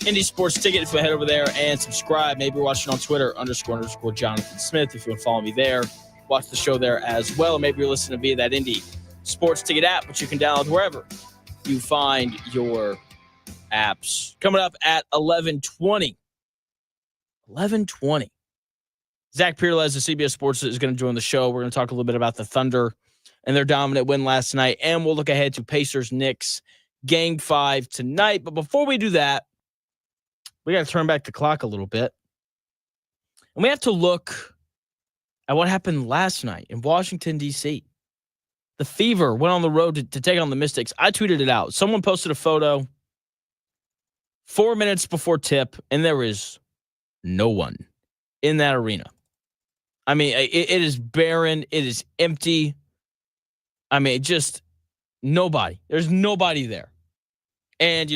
Speaker 2: Indy Sports Ticket. If you head over there and subscribe, maybe you're watching on Twitter, _ Jonathan Smith. If you want to follow me there, watch the show there as well. Maybe you're listening to via that Indy Sports Ticket app, which you can download wherever you find your apps. Coming up at 11:20. 11:20. Zach Pereles of CBS Sports is going to join the show. We're going to talk a little bit about the Thunder and their dominant win last night, and we'll look ahead to Pacers-Knicks Game 5 tonight. But before we do that, we got to turn back the clock a little bit. And we have to look at what happened last night in Washington, D.C. The Fever went on the road to take on the Mystics. I tweeted it out. Someone posted a photo 4 minutes before tip, and there is no one in that arena. I mean, it is barren. It is empty. I mean, just nobody. There's nobody there. And,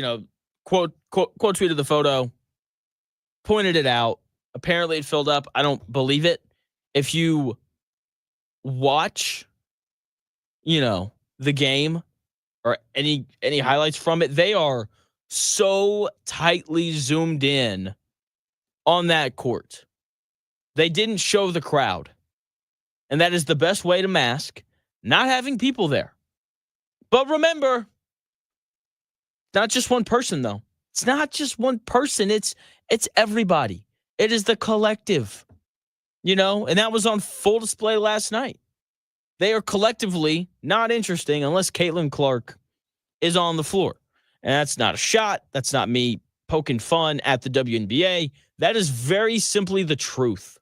Speaker 2: quote tweeted the photo, pointed it out. Apparently it filled up. I don't believe it. If you watch, the game or any highlights from it, they are so tightly zoomed in on that court. They didn't show the crowd. And that is the best way to mask not having people there. But remember, not just one person, though. It's not just one person. It's everybody. It is the collective, and that was on full display last night. They are collectively not interesting unless Caitlin Clark is on the floor. And that's not a shot. That's not me poking fun at the WNBA. That is very simply the truth.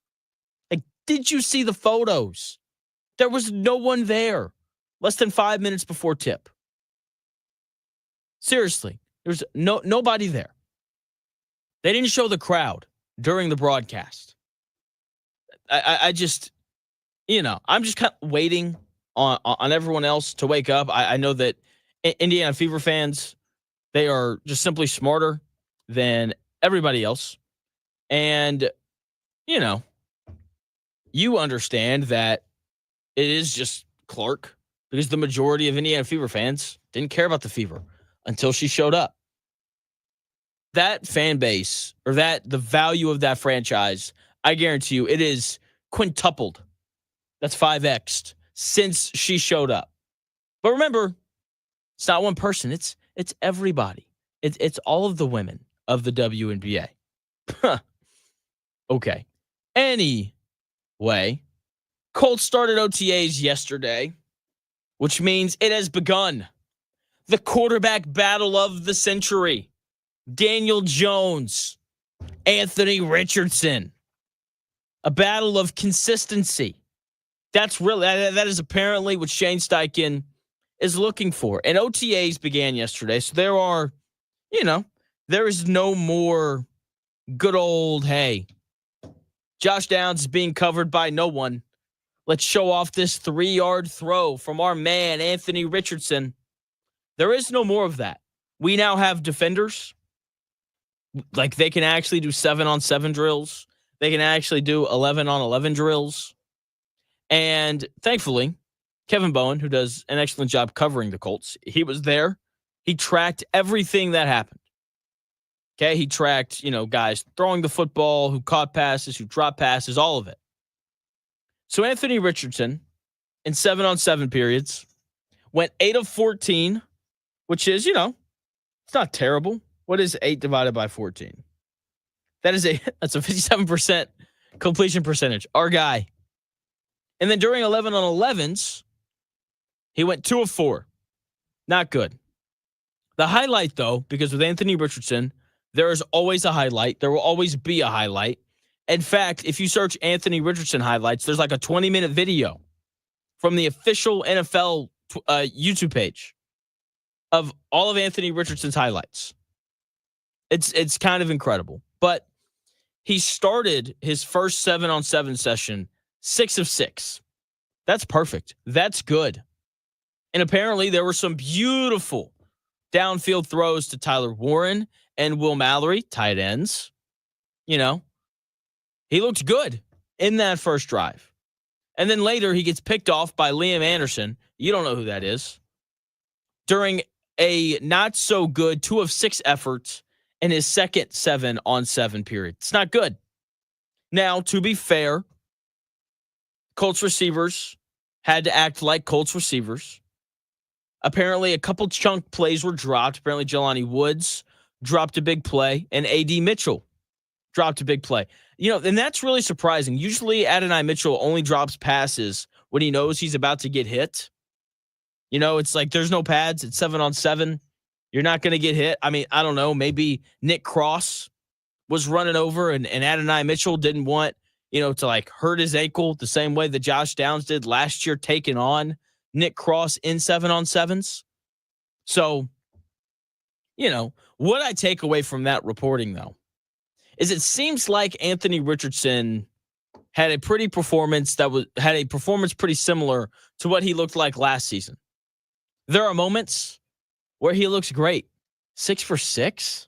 Speaker 2: Like, did you see the photos? There was no one there less than 5 minutes before tip. Seriously, there's nobody there. They didn't show the crowd during the broadcast. I just, I'm just kind of waiting on everyone else to wake up. I know that Indiana Fever fans, they are just simply smarter than everybody else. And, you understand that it is just Clark, because the majority of Indiana Fever fans didn't care about the Fever until she showed up. That fan base, or the value of that franchise, I guarantee you, it is quintupled. That's 5x'd since she showed up. But remember, it's not one person. It's everybody. It's all of the women of the WNBA. Okay. Anyway, Colts started OTAs yesterday, which means it has begun. The quarterback battle of the century. Daniel Jones, Anthony Richardson. A battle of consistency. That is apparently what Shane Steichen is looking for. And OTAs began yesterday, so there is no more good old, hey, Josh Downs is being covered by no one. Let's show off this 3-yard throw from our man, Anthony Richardson. There is no more of that. We now have defenders. Like, they can actually do 7-on-7 drills. They can actually do 11-on-11 drills. And thankfully, Kevin Bowen, who does an excellent job covering the Colts, he was there. He tracked everything that happened. Okay, he tracked, guys throwing the football, who caught passes, who dropped passes, all of it. So Anthony Richardson, in 7-on-7 periods, went 8 of 14, which is, it's not terrible. What is 8 divided by 14? That's a 57% completion percentage. Our guy. And then during 11-on-11s, he went 2 of 4. Not good. The highlight, though, because with Anthony Richardson, there is always a highlight. There will always be a highlight. In fact, if you search Anthony Richardson highlights, there's like a 20-minute video from the official NFL YouTube page of all of Anthony Richardson's highlights. It's kind of incredible. But he started his first 7-on-7 session 6 of 6. That's perfect. That's good. And apparently there were some beautiful downfield throws to Tyler Warren and Will Mallory, tight ends. You know, he looked good in that first drive. And then later he gets picked off by Liam Anderson. You don't know who that is. During a not so good 2 of 6 efforts in his second 7-on-7 period. It's not good. Now, to be fair, Colts receivers had to act like Colts receivers. Apparently, a couple chunk plays were dropped. Apparently, Jelani Woods dropped a big play, and A.D. Mitchell dropped a big play. You know, and that's really surprising. Usually, Adonai Mitchell only drops passes when he knows he's about to get hit. You know, it's like there's no pads. It's 7-on-7. You're not going to get hit. I mean, I don't know. Maybe Nick Cross was running over and Adonai Mitchell didn't want, to like hurt his ankle the same way that Josh Downs did last year, taking on Nick Cross in 7-on-7s. So, what I take away from that reporting, though, is it seems like Anthony Richardson had a performance pretty similar to what he looked like last season. There are moments where he looks great. 6 for 6,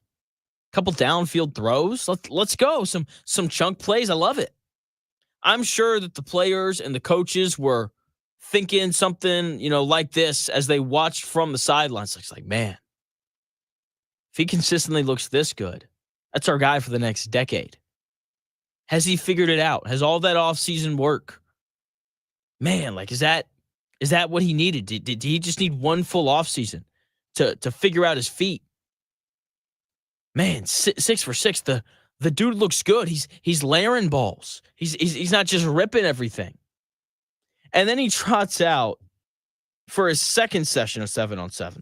Speaker 2: couple downfield throws. Let's go. Some chunk plays. I love it. I'm sure that the players and the coaches were thinking something, like this as they watched from the sidelines. It's like, man, if he consistently looks this good, that's our guy for the next decade. Has he figured it out? Has all that offseason work? Man, like, is that what he needed? Did he just need one full offseason to figure out his feet? Man, 6 for 6. The dude looks good. He's layering balls. He's not just ripping everything. And then he trots out for his second session of 7-on-7.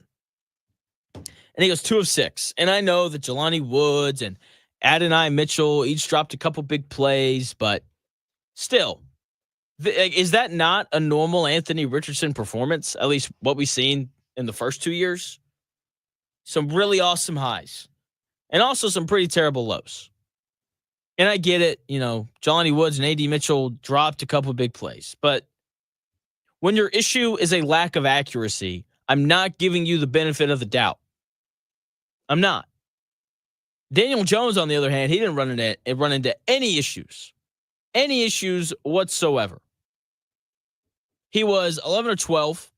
Speaker 2: And he goes 2 of 6. And I know that Jelani Woods and Adonai Mitchell each dropped a couple big plays, but still, is that not a normal Anthony Richardson performance? At least what we've seen in the first 2 years? Some really awesome highs and also some pretty terrible lows. And I get it, Jelani Woods and A.D. Mitchell dropped a couple big plays, but when your issue is a lack of accuracy, I'm not giving you the benefit of the doubt. I'm not. Daniel Jones, on the other hand, he didn't run into any issues whatsoever. He was 11 or 12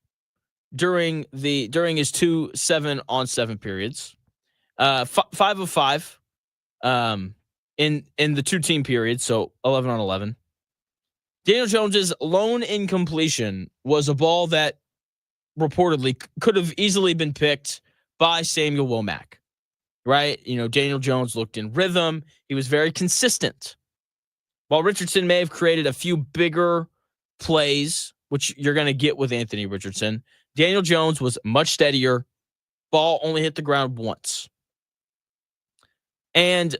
Speaker 2: during his 2 7-on-7 periods, 5 of 5 in the 2-team period, so 11 on 11. Daniel Jones's lone incompletion was a ball that reportedly could have easily been picked by Samuel Womack. Right? Daniel Jones looked in rhythm. He was very consistent. While Richardson may have created a few bigger plays, which you're going to get with Anthony Richardson, Daniel Jones was much steadier. Ball only hit the ground once. And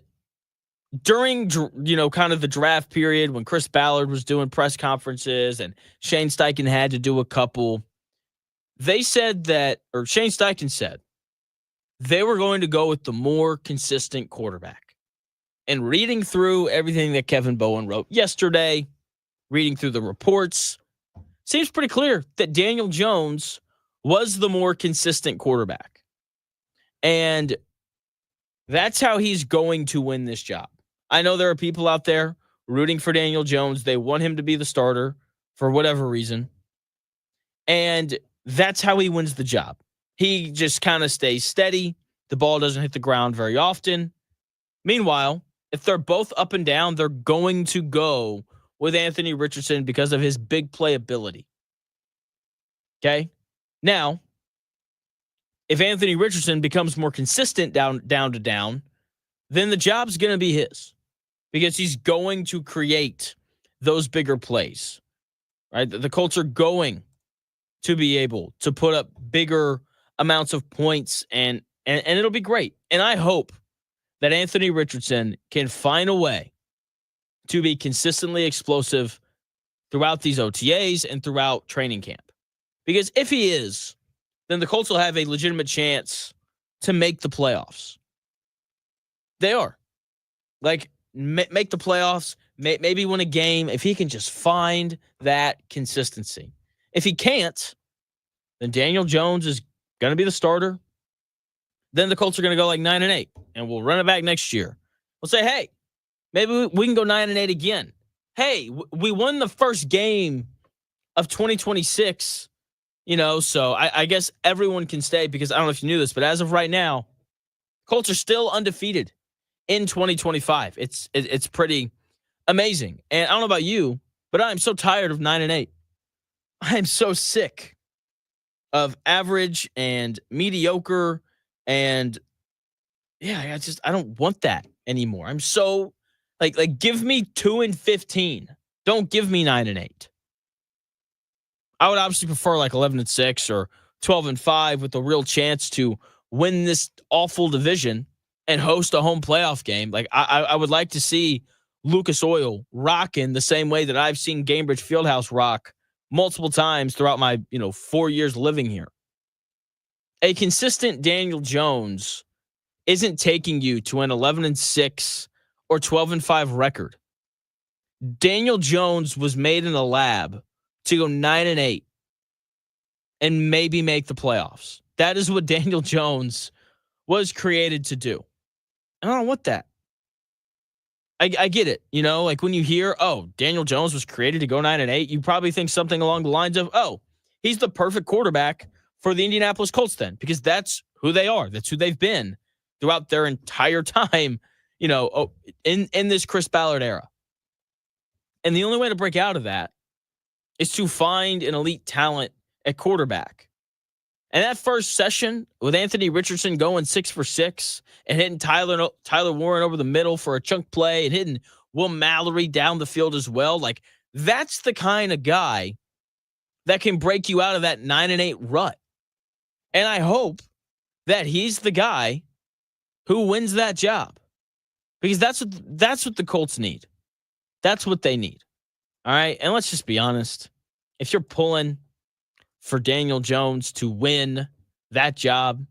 Speaker 2: during, kind of the draft period when Chris Ballard was doing press conferences and Shane Steichen had to do a couple, Shane Steichen said, they were going to go with the more consistent quarterback. And reading through everything that Kevin Bowen wrote yesterday, reading through the reports, seems pretty clear that Daniel Jones was the more consistent quarterback. And that's how he's going to win this job. I know there are people out there rooting for Daniel Jones. They want him to be the starter for whatever reason. And that's how he wins the job. He just kind of stays steady. The ball doesn't hit the ground very often. Meanwhile, if they're both up and down, they're going to go with Anthony Richardson because of his big play ability. Okay? Now, if Anthony Richardson becomes more consistent down to down, then the job's going to be his because he's going to create those bigger plays. Right? The Colts are going to be able to put up bigger amounts of points and it'll be great. And I hope that Anthony Richardson can find a way to be consistently explosive throughout these OTAs and throughout training camp. Because if he is, then the Colts will have a legitimate chance to make the playoffs. They are. Like, make the playoffs, maybe win a game, if he can just find that consistency. If he can't, then Daniel Jones is going to be the starter. Then the Colts are going to go like 9-8, and we'll run it back next year. We'll say, hey, maybe we can go 9-8 again. Hey, we won the first game of 2026, so I guess everyone can stay because I don't know if you knew this, but as of right now, Colts are still undefeated in 2025. It's pretty amazing. And I don't know about you, but I'm so tired of 9-8. I am so sick of average and mediocre, and yeah, I don't want that anymore. I'm so like give me 2-15. Don't give me 9-8. I would obviously prefer like 11-6 or 12-5 with a real chance to win this awful division and host a home playoff game. Like I would like to see Lucas Oil rocking the same way that I've seen Gainbridge Fieldhouse rock multiple times throughout my 4 years living here. A consistent Daniel Jones isn't taking you to an 11-6 or 12-5 record. Daniel Jones was made in a lab to go 9-8 and maybe make the playoffs. That is what Daniel Jones was created to do. I don't want that. I get it. Like when you hear, oh, Daniel Jones was created to go 9-8, you probably think something along the lines of, oh, he's the perfect quarterback for the Indianapolis Colts then, because that's who they are. That's who they've been throughout their entire time, in this Chris Ballard era. And the only way to break out of that is to find an elite talent at quarterback. And that first session with Anthony Richardson going 6 for 6 and hitting Tyler Warren over the middle for a chunk play and hitting Will Mallory down the field as well, like that's the kind of guy that can break you out of that 9-8 rut. And I hope that he's the guy who wins that job, because that's what the Colts need. That's what they need. All right. And let's just be honest. If you're pulling for Daniel Jones to win that job,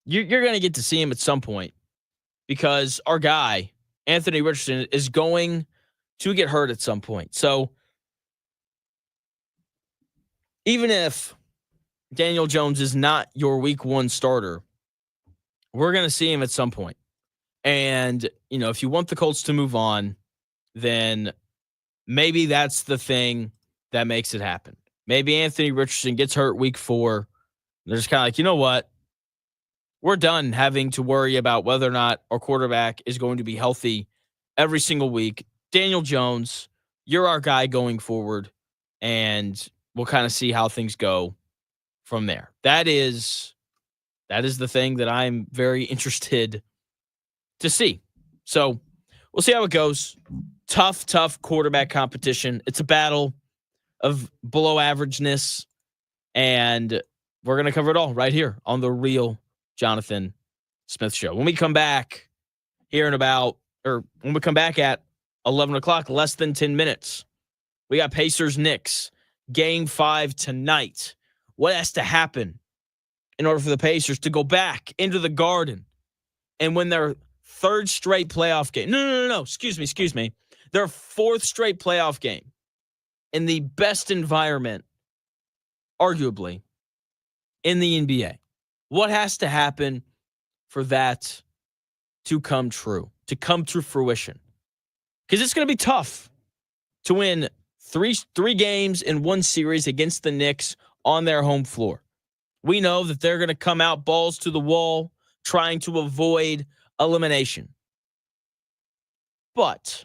Speaker 2: you're going to get to see him at some point, because our guy, Anthony Richardson, is going to get hurt at some point. So even if Daniel Jones is not your week 1 starter, we're going to see him at some point. And, if you want the Colts to move on, then maybe that's the thing that makes it happen. Maybe Anthony Richardson gets hurt week 4. They're just kind of like, you know what? We're done having to worry about whether or not our quarterback is going to be healthy every single week. Daniel Jones, you're our guy going forward, and we'll kind of see how things go from there. That is the thing that I'm very interested to see. So we'll see how it goes. Tough quarterback competition. It's a battle of below averageness, and we're going to cover it all right here on the Real Jonathan Smith Show. When we come back when we come back at 11 o'clock, less than 10 minutes, we got Pacers-Knicks, Game 5 tonight. What has to happen in order for the Pacers to go back into the Garden and win their 3rd straight playoff game? No. Excuse me. Their 4th straight playoff game in the best environment, arguably, in the NBA. What has to happen for that to come true, to come to fruition? Because it's going to be tough to win three games in one series against the Knicks on their home floor. We know that they're going to come out balls to the wall, trying to avoid elimination. But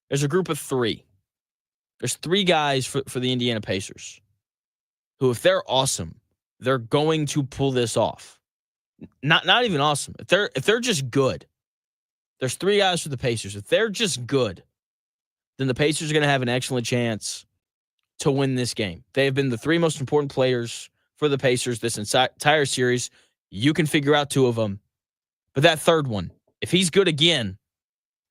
Speaker 2: there's a group of 3. There's 3 guys for the Indiana Pacers who, if they're awesome, they're going to pull this off. Not even awesome. If they're just good, there's 3 guys for the Pacers. If they're just good, then the Pacers are going to have an excellent chance to win this game. They have been the 3 most important players for the Pacers this entire series. You can figure out 2 of them. But that 3rd one, if he's good again,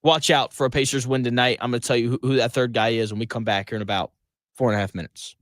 Speaker 2: watch out for a Pacers win tonight. I'm going to tell you who that 3rd guy is when we come back here in about 4.5 minutes.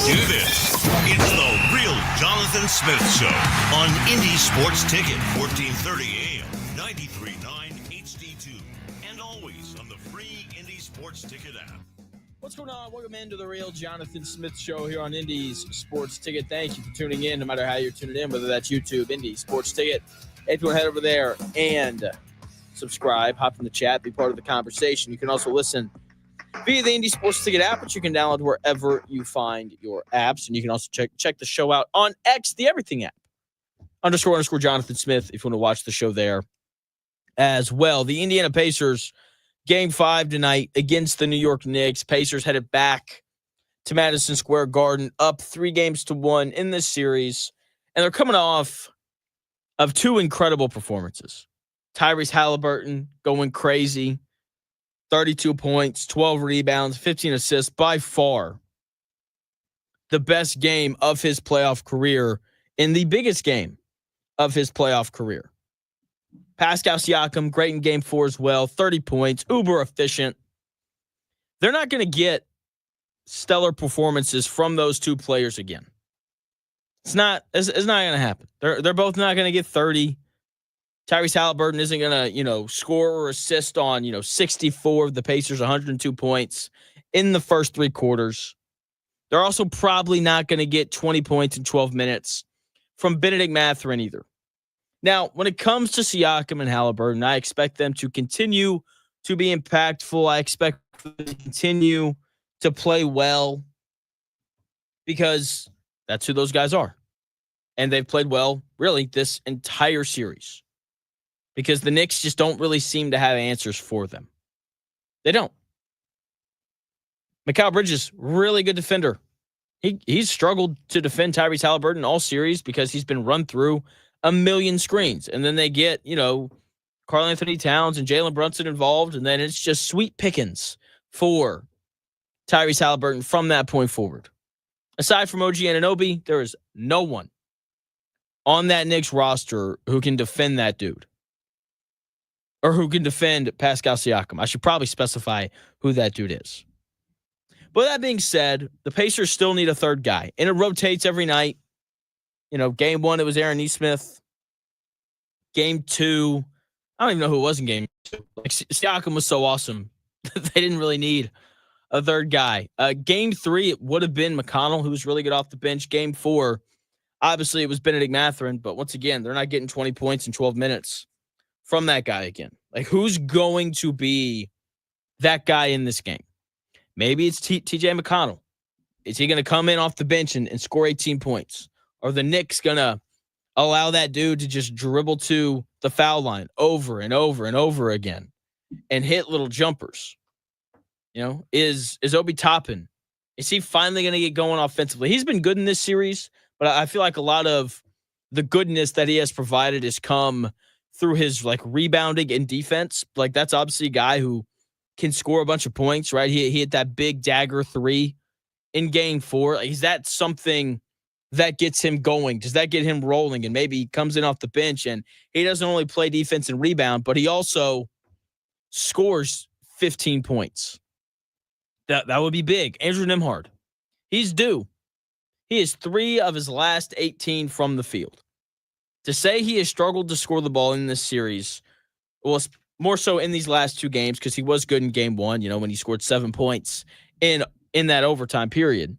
Speaker 1: do this. It's the Real Jonathan Smith Show on Indy Sports Ticket, 1430 AM, 93.9 HD2, and always on the free Indy Sports Ticket app.
Speaker 2: What's going on? Welcome into the Real Jonathan Smith Show here on Indy's Sports Ticket. Thank you for tuning in, no matter how you're tuning in, whether that's YouTube, Indy Sports Ticket. If you want to head over there and subscribe, hop in the chat, be part of the conversation. You can also listen via the Indy Sports Ticket app, which you can download wherever you find your apps. And you can also check the show out on X, the Everything app. __ Jonathan Smith if you want to watch the show there as well. The Indiana Pacers, Game 5 tonight against the New York Knicks. Pacers headed back to Madison Square Garden, up 3-1 in this series. And they're coming off of two incredible performances. Tyrese Halliburton going crazy. 32 points, 12 rebounds, 15 assists. By far the best game of his playoff career in the biggest game of his playoff career. Pascal Siakam, great in Game 4 as well. 30 points, uber efficient. They're not going to get stellar performances from those two players again. It's not going to happen. They're both not going to get 30. Tyrese Halliburton isn't going to, score or assist on, 64 of the Pacers' 102 points in the first three quarters. They're also probably not going to get 20 points in 12 minutes from Benedict Mathurin either. Now, when it comes to Siakam and Halliburton, I expect them to continue to be impactful. I expect them to continue to play well because that's who those guys are. And they've played well, really, this entire series. Because the Knicks just don't really seem to have answers for them. They don't. Mikal Bridges, really good defender. He's struggled to defend Tyrese Halliburton all series because he's been run through a million screens. And then they get, Karl Anthony Towns and Jalen Brunson involved, and then it's just sweet pickings for Tyrese Halliburton from that point forward. Aside from OG Anunoby, there is no one on that Knicks roster who can defend that dude. Or who can defend Pascal Siakam. I should probably specify who that dude is. But that being said, the Pacers still need a third guy. And it rotates every night. Game 1, it was Aaron Nesmith. Game 2, I don't even know who it was in game 2. Siakam was so awesome that they didn't really need a third guy. Game 3, it would have been McConnell, who was really good off the bench. Game 4, obviously it was Benedict Mathurin. But once again, they're not getting 20 points in 12 minutes from that guy again. Who's going to be that guy in this game? Maybe it's TJ McConnell. Is he going to come in off the bench and score 18 points? Or the Knicks going to allow that dude to just dribble to the foul line over and over and over again and hit little jumpers? Is Obi Toppin, is he finally going to get going offensively? He's been good in this series, but I feel like a lot of the goodness that he has provided has come through his rebounding and defense. That's obviously a guy who can score a bunch of points, right? He hit that big dagger 3 in Game 4. Is that something that gets him going? Does that get him rolling? And maybe he comes in off the bench and he doesn't only play defense and rebound, but he also scores 15 points. That would be big. Andrew Nembhard, he's due. He is 3 of his last 18 from the field. To say he has struggled to score the ball in this series, well, more so in these last 2 games because he was good in Game 1, when he scored 7 points in that overtime period.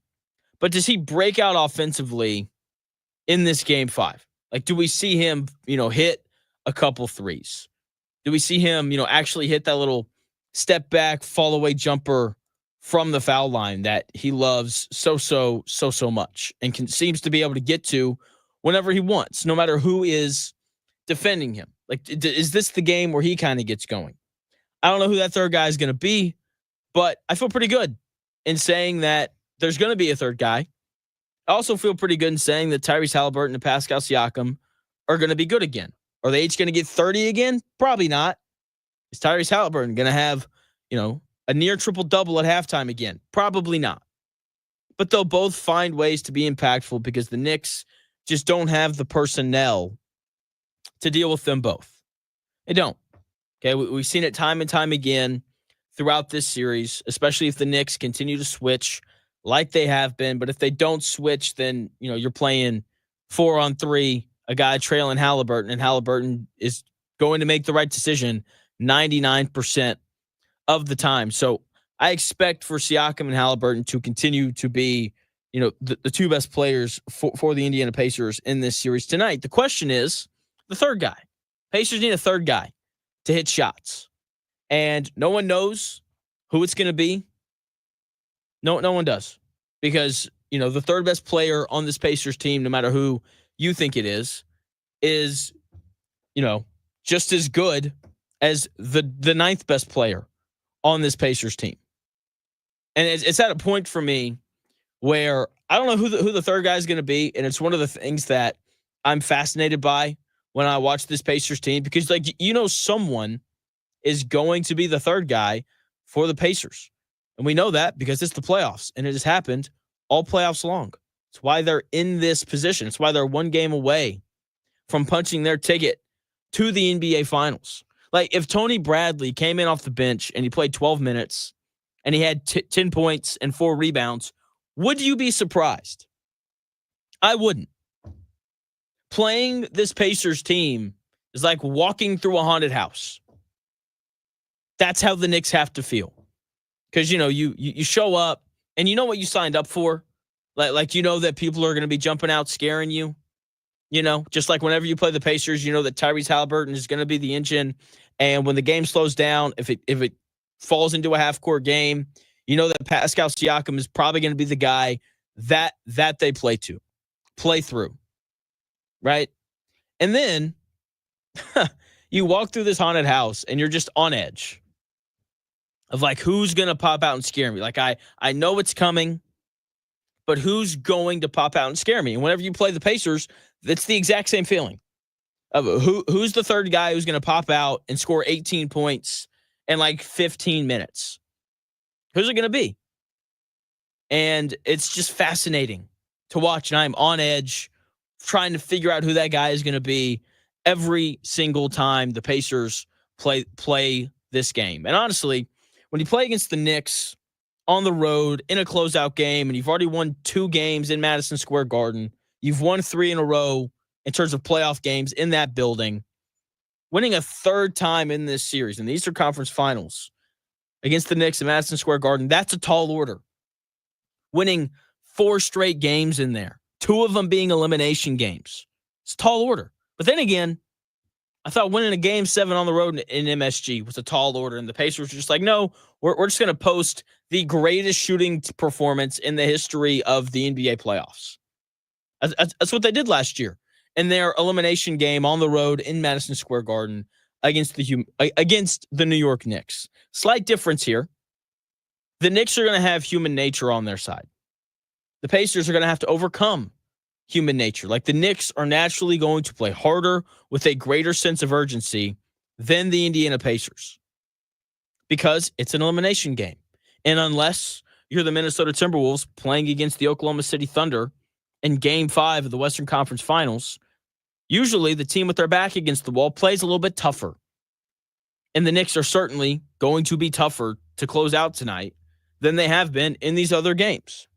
Speaker 2: But does he break out offensively in this Game 5? Do we see him, hit a couple threes? Do we see him, actually hit that little step back, fall away jumper from the foul line that he loves so much and seems to be able to get to whenever he wants, no matter who is defending him? Is this the game where he kind of gets going? I don't know who that third guy is going to be, but I feel pretty good in saying that there's going to be a third guy. I also feel pretty good in saying that Tyrese Halliburton and Pascal Siakam are going to be good again. Are they each going to get 30 again? Probably not. Is Tyrese Halliburton going to have, a near triple-double at halftime again? Probably not. But they'll both find ways to be impactful because the Knicks just don't have the personnel to deal with them both. They don't. Okay, we've seen it time and time again throughout this series, especially if the Knicks continue to switch like they have been. But if they don't switch, then, you're playing 4-on-3, a guy trailing Halliburton, and Halliburton is going to make the right decision 99% of the time. So I expect for Siakam and Halliburton to continue to be, the two best players for the Indiana Pacers in this series tonight. The question is the third guy. Pacers need a third guy to hit shots. And no one knows who it's going to be. No one does. Because, the third best player on this Pacers team, no matter who you think it is, just as good as the ninth best player on this Pacers team. And it's at a point for me where I don't know who the third guy is going to be, and it's one of the things that I'm fascinated by when I watch this Pacers team, because someone is going to be the third guy for the Pacers. And we know that because it's the playoffs, and it has happened all playoffs long. It's why they're in this position. It's why they're one game away from punching their ticket to the NBA Finals. Like, if Tony Bradley came in off the bench and he played 12 minutes and he had 10 points and 4 rebounds, would you be surprised? I wouldn't. Playing this Pacers team is like walking through a haunted house. That's how the Knicks have to feel. Because, you show up and you know what you signed up for. Like that people are going to be jumping out, scaring you. Just like whenever you play the Pacers, that Tyrese Halliburton is going to be the engine. And when the game slows down, if it falls into a half-court game, that Pascal Siakam is probably going to be the guy that they play through, right? And then you walk through this haunted house and you're just on edge of like, who's going to pop out and scare me? Like, I know it's coming, but who's going to pop out and scare me? And whenever you play the Pacers, it's the exact same feeling of who's the third guy who's going to pop out and score 18 points in like 15 minutes. Who's it going to be? And it's just fascinating to watch. And I'm on edge trying to figure out who that guy is going to be every single time the Pacers play this game. And honestly, when you play against the Knicks on the road in a closeout game, and you've already won 2 games in Madison Square Garden, you've won 3 in a row in terms of playoff games in that building, winning a third time in this series in the Eastern Conference Finals against the Knicks in Madison Square Garden, that's a tall order. Winning 4 straight games in there, 2 of them being elimination games. It's a tall order. But then again, I thought winning a Game 7 on the road in MSG was a tall order, and the Pacers were just like, no, we're just going to post the greatest shooting performance in the history of the NBA playoffs. That's what they did last year in their elimination game on the road in Madison Square Garden against the New York Knicks. Slight difference here. The Knicks are going to have human nature on their side. The Pacers are going to have to overcome human nature. Like, the Knicks are naturally going to play harder with a greater sense of urgency than the Indiana Pacers because it's an elimination game. And unless you're the Minnesota Timberwolves playing against the Oklahoma City Thunder in Game 5 of the Western Conference Finals, usually the team with their back against the wall plays a little bit tougher. And the Knicks are certainly going to be tougher to close out tonight than they have been in these other games.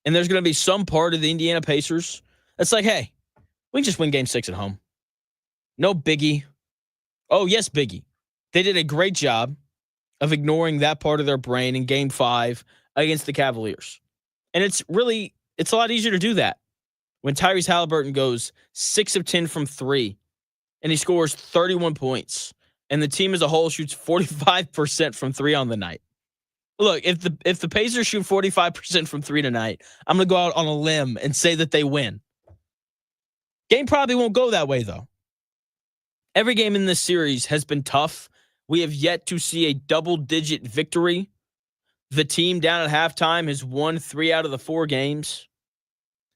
Speaker 2: And there's going to be some part of the Indiana Pacers that's like, hey, we can just win Game 6 at home. No biggie. Oh, yes, biggie. They did a great job of ignoring that part of their brain in Game 5 against the Cavaliers. And it's a lot easier to do that when Tyrese Halliburton goes 6 of 10 from 3 and he scores 31 points and the team as a whole shoots 45% from 3 on the night. Look, if the Pacers shoot 45% from 3 tonight, I'm going to go out on a limb and say that they win. Game probably won't go that way, though. Every game in this series has been tough. We have yet to see a double-digit victory. The team down at halftime has won 3 out of the 4 games.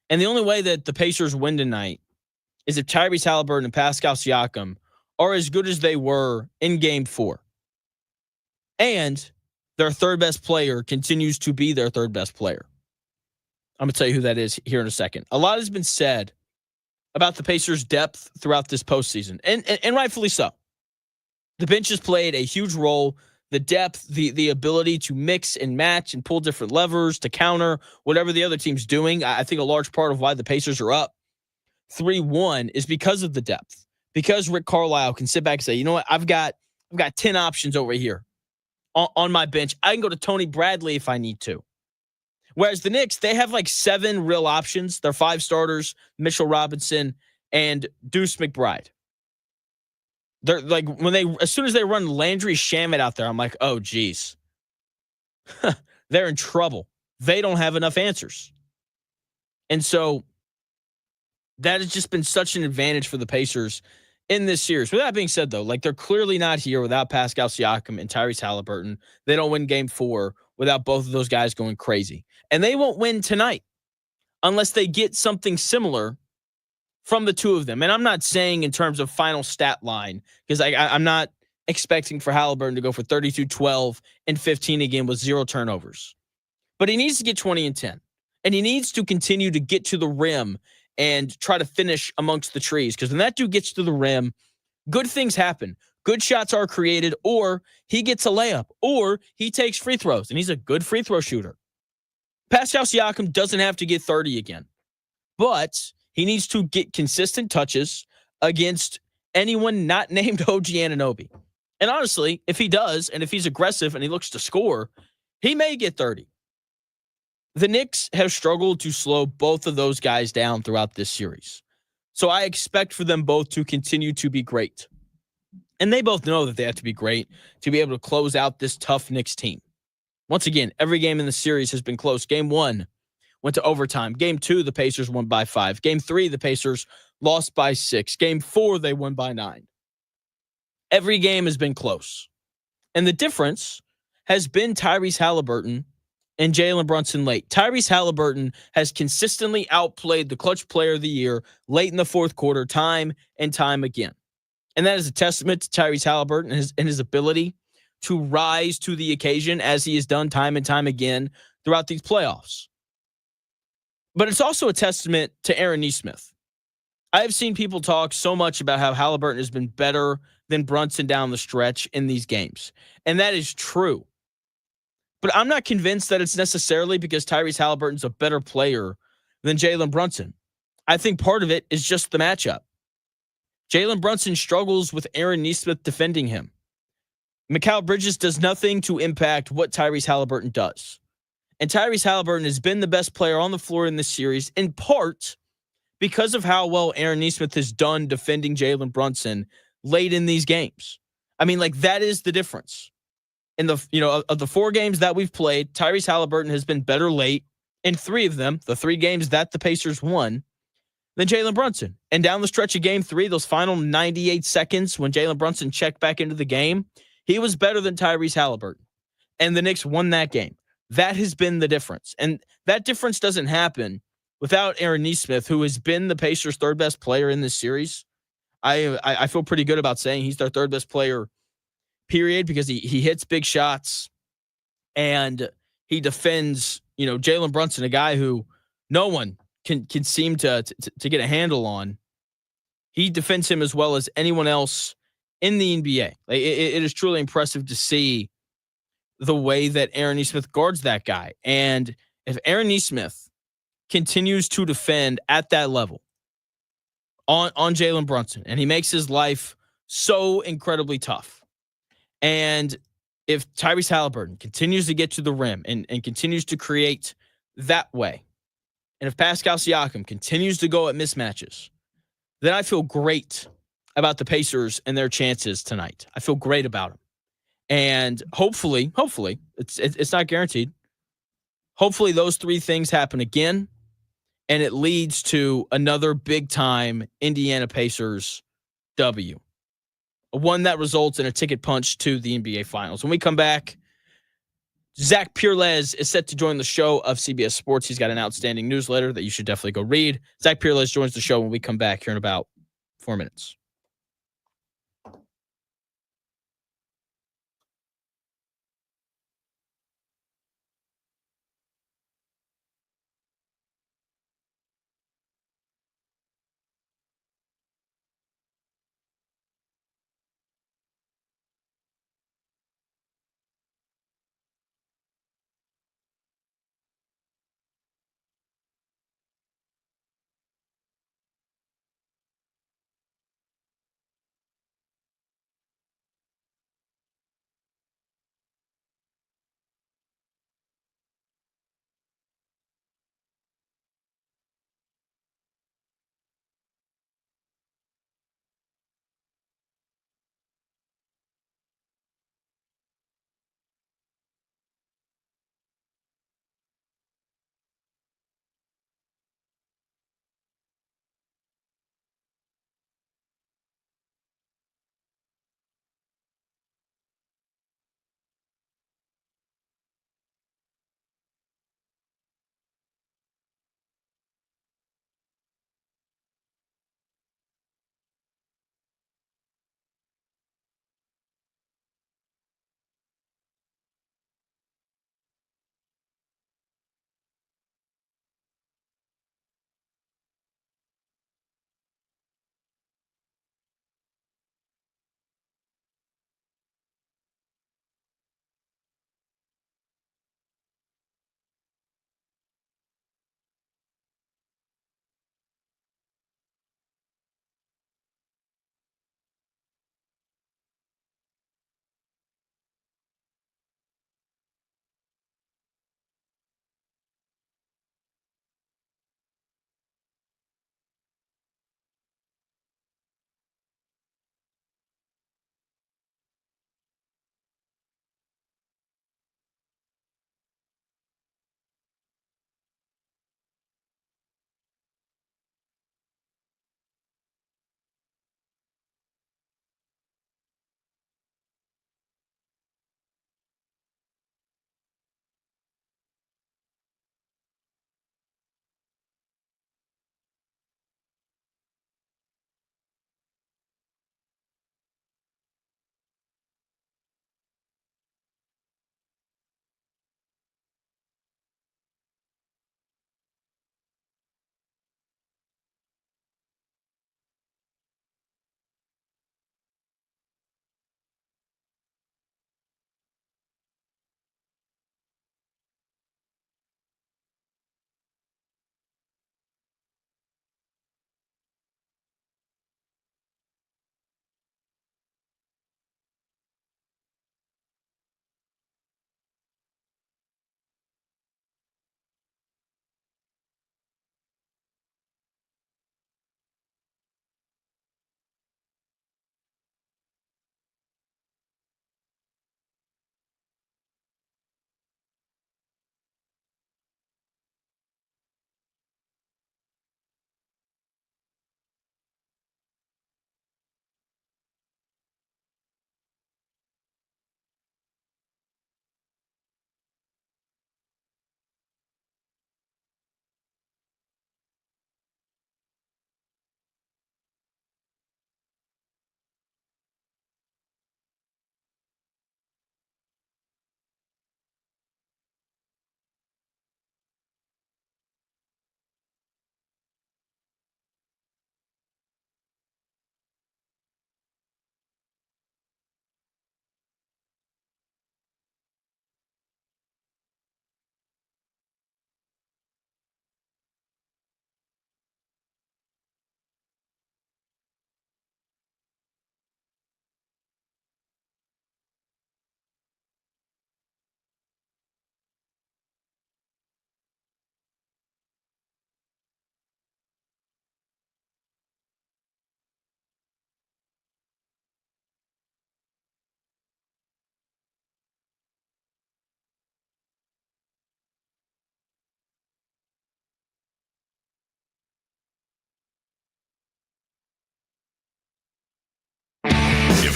Speaker 2: And the only way that the Pacers win tonight is if Tyrese Halliburton and Pascal Siakam are as good as they were in Game 4. And their third best player continues to be their third best player. I'm going to tell you who that is here in a second. A lot has been said about the Pacers' depth throughout this postseason, and rightfully so. The bench has played a huge role the depth, the ability to mix and match and pull different levers to counter whatever the other team's doing. I think a large part of why the Pacers are up 3-1 is because of the depth. Because Rick Carlisle can sit back and say, you know what, I've got 10 options over here on my bench. I can go to Tony Bradley if I need to. Whereas the Knicks, they have like 7 real options. They're 5 starters, Mitchell Robinson and Deuce McBride. They're like, as soon as they run Landry Shamet out there, I'm like, oh, geez. They're in trouble. They don't have enough answers. And so that has just been such an advantage for the Pacers in this series. With that being said, though, like they're clearly not here without Pascal Siakam and Tyrese Halliburton. They don't win game 4 without both of those guys going crazy. And they won't win tonight unless they get something similar from the two of them. And I'm not saying in terms of final stat line, because I'm not expecting for Halliburton to go for 32, 12, and 15 again with 0 turnovers. But he needs to get 20 and 10. And he needs to continue to get to the rim and try to finish amongst the trees. Because when that dude gets to the rim, good things happen. Good shots are created, or he gets a layup, or he takes free throws, and he's a good free throw shooter. Pascal Siakam doesn't have to get 30 again, but he needs to get consistent touches against anyone not named OG Anunoby. And honestly, if he does, and if he's aggressive and he looks to score, he may get 30. The Knicks have struggled to slow both of those guys down throughout this series. So I expect for them both to continue to be great. And they both know that they have to be great to be able to close out this tough Knicks team. Once again, every game in the series has been close. Game 1 went to overtime. Game 2, the Pacers won by 5. Game 3, the Pacers lost by 6. Game 4, they won by 9. Every game has been close. And the difference has been Tyrese Halliburton and Jalen Brunson late. Tyrese Halliburton has consistently outplayed the clutch player of the year late in the fourth quarter, time and time again. And that is a testament to Tyrese Halliburton and his ability to rise to the occasion as he has done time and time again throughout these playoffs. But it's also a testament to Aaron Nesmith. I have seen people talk so much about how Halliburton has been better than Brunson down the stretch in these games. And that is true. But I'm not convinced that it's necessarily because Tyrese Halliburton's a better player than Jalen Brunson. I think part of it is just the matchup. Jalen Brunson struggles with Aaron Nesmith defending him. Mikal Bridges does nothing to impact what Tyrese Halliburton does. And Tyrese Halliburton has been the best player on the floor in this series, in part because of how well Aaron Nesmith has done defending Jalen Brunson late in these games. I mean, like, that is the difference. In the, of the 4 games that we've played, Tyrese Halliburton has been better late in 3 of them, the 3 games that the Pacers won, than Jalen Brunson. And down the stretch of game 3, those final 98 seconds when Jalen Brunson checked back into the game, he was better than Tyrese Halliburton. And the Knicks won that game. That has been the difference. And that difference doesn't happen without Aaron Nesmith, who has been the Pacers' 3rd best player in this series. I feel pretty good about saying he's their 3rd best player, period, because he hits big shots and he defends, Jalen Brunson, a guy who no one can seem to get a handle on. He defends him as well as anyone else in the NBA. Like, it is truly impressive to see the way that Aaron Nesmith guards that guy. And if Aaron Nesmith continues to defend at that level on Jalen Brunson, and he makes his life so incredibly tough, and if Tyrese Halliburton continues to get to the rim and continues to create that way, and if Pascal Siakam continues to go at mismatches, then I feel great about the Pacers and their chances tonight. I feel great about them. And hopefully, it's not guaranteed. Hopefully those 3 things happen again, and it leads to another big-time Indiana Pacers W. One that results in a ticket punch to the NBA Finals. When we come back, Zach Pereles is set to join the show of CBS Sports. He's got an outstanding newsletter that you should definitely go read. Zach Pereles joins the show when we come back here in about 4 minutes.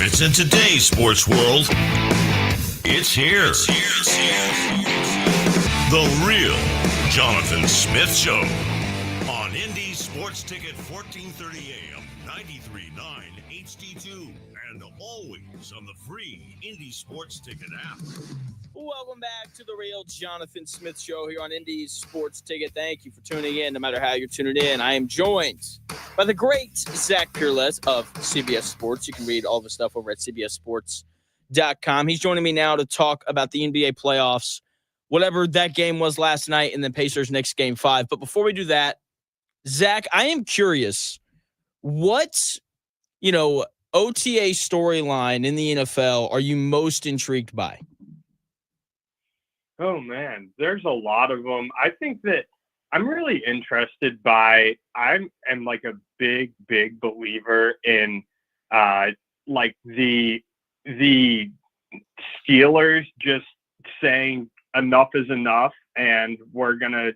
Speaker 1: it's in today's sports world, it's here. The Real Jonathan Smith Show on Indy Sports Ticket 1430 AM, 93.9 HD2, and always on the free Indy Sports Ticket app.
Speaker 2: Welcome back to the Real Jonathan Smith Show here on Indy Sports Ticket. Thank you for tuning in, no matter how you're tuning in. I am joined by the great Zach Pereles of CBS Sports. You can read all the stuff over at cbssports.com. He's joining me now to talk about the NBA playoffs, whatever that game was last night, and then Pacers-Knicks Game 5. But before we do that, Zach, I am curious, what, OTA storyline in the NFL are you most intrigued by?
Speaker 4: Oh, man, there's a lot of them. I think that I'm really interested by – I am like a big, big believer in the Steelers just saying enough is enough and we're gonna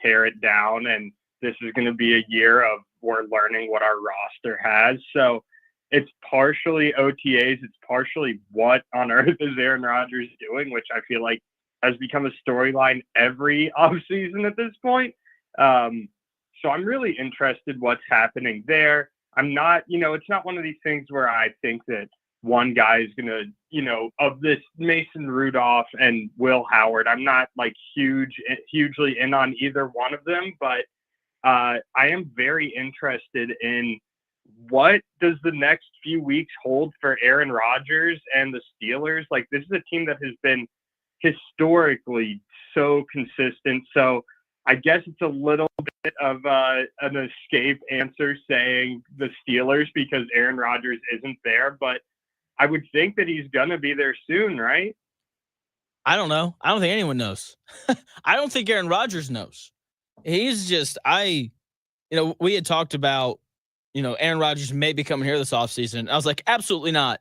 Speaker 4: tear it down, and this is going to be a year of we're learning what our roster has. So it's partially OTAs. It's partially what on earth is Aaron Rodgers doing, which I feel like has become a storyline every offseason at this point. So I'm really interested what's happening there. I'm not, it's not one of these things where I think that one guy is going to, of this Mason Rudolph and Will Howard, I'm not like hugely in on either one of them, but I am very interested in what does the next few weeks hold for Aaron Rodgers and the Steelers. Like, this is a team that has been historically so consistent. So I guess it's a little bit of an escape answer saying the Steelers because Aaron Rodgers isn't there, but I would think that he's going to be there soon, right?
Speaker 2: I don't know. I don't think anyone knows. I don't think Aaron Rodgers knows. He's just, we had talked about, Aaron Rodgers may be coming here this offseason. I was like, absolutely not.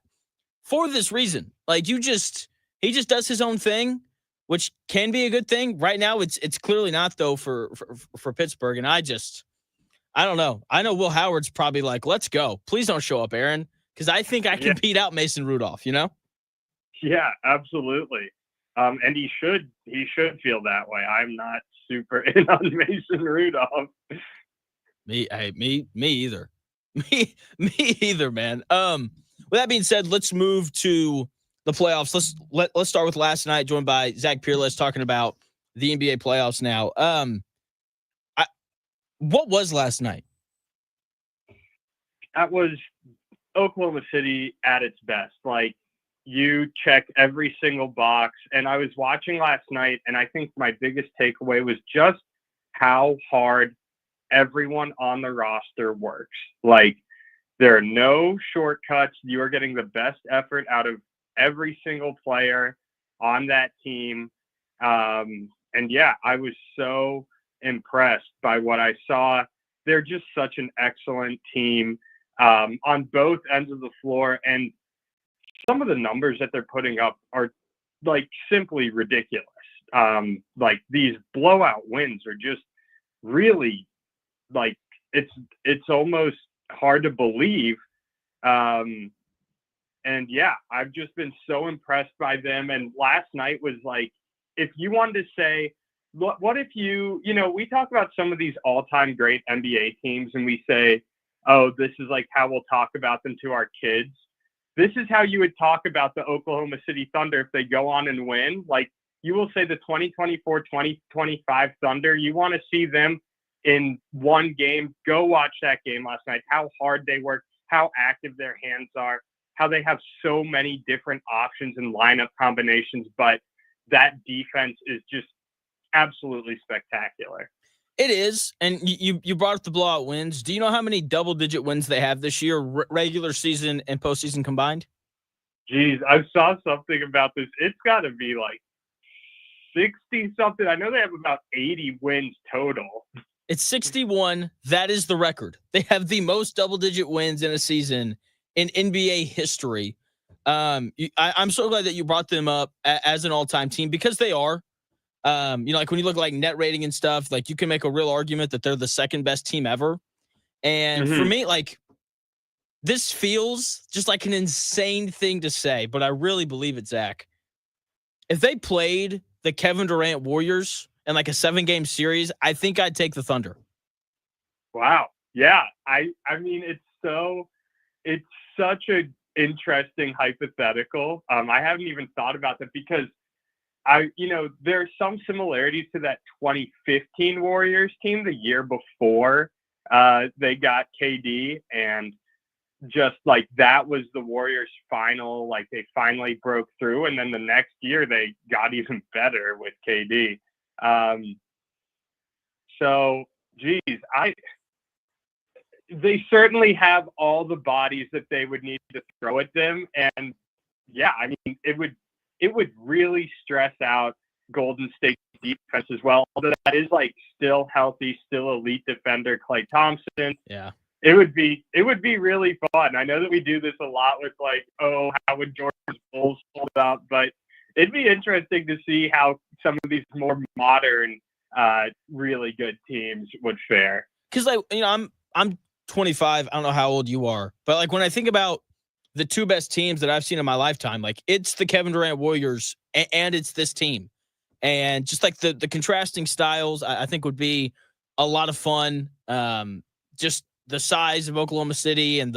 Speaker 2: For this reason. Like, he just does his own thing, which can be a good thing. Right now, it's clearly not, though, for Pittsburgh. And I don't know. I know Will Howard's probably like, let's go. Please don't show up, Aaron, because I think I can beat out Mason Rudolph, Yeah,
Speaker 4: absolutely. And he should feel that way. I'm not super in on Mason Rudolph.
Speaker 2: Me either. Me either, man. With that being said, let's move to the playoffs. Let's start with last night, joined by Zach Pereles, talking about the NBA playoffs now. What was last night?
Speaker 4: That was Oklahoma City at its best. Like, you check every single box. And I was watching last night, and I think my biggest takeaway was just how hard everyone on the roster works. Like, there are no shortcuts. You are getting the best effort out of every single player on that team. And yeah, I was so impressed by what I saw. They're just such an excellent team on both ends of the floor. And some of the numbers that they're putting up are like simply ridiculous. Like, these blowout wins are just really like, it's almost hard to believe. And yeah, I've just been so impressed by them. And last night was like, if you wanted to say, what if we talk about some of these all-time great NBA teams and we say, oh, this is like how we'll talk about them to our kids. This is how you would talk about the Oklahoma City Thunder if they go on and win. Like, you will say the 2024-2025 Thunder, you want to see them in one game. Go watch that game last night, how hard they work, how active their hands are, how they have so many different options and lineup combinations, but that defense is just absolutely spectacular.
Speaker 2: It is, and you brought up the blowout wins. Do you know how many double-digit wins they have this year, regular season and postseason combined?
Speaker 4: Geez, I saw something about this. It's got to be like 60-something. I know they have about 80 wins total.
Speaker 2: It's 61. That is the record. They have the most double-digit wins in a season in NBA history. I'm so glad that you brought them up as an all-time team, because they are. Like, when you look like net rating and stuff, like, you can make a real argument that they're the second best team ever. And for me, like, this feels just like an insane thing to say, but I really believe it, Zach. If they played the Kevin Durant Warriors in like a 7-game series, I think I'd take the Thunder.
Speaker 4: Wow. Yeah. I mean, it's such an interesting hypothetical. I haven't even thought about that because there's some similarities to that 2015 Warriors team the year before they got KD, and just like that was the Warriors final, like they finally broke through. And then the next year they got even better with KD. So geez, they certainly have all the bodies that they would need to throw at them. And yeah, I mean, it would really stress out Golden State defense as well. Although that is like still healthy, still elite defender Klay Thompson.
Speaker 2: Yeah.
Speaker 4: It would be really fun. I know that we do this a lot with like, oh, how would Jordan's Bulls hold up? But it'd be interesting to see how some of these more modern, really good teams would fare.
Speaker 2: Because I'm 25. I don't know how old you are, but like when I think about the two best teams that I've seen in my lifetime, like it's the Kevin Durant Warriors and it's this team, and just like the contrasting styles, I think would be a lot of fun. Just the size of Oklahoma City and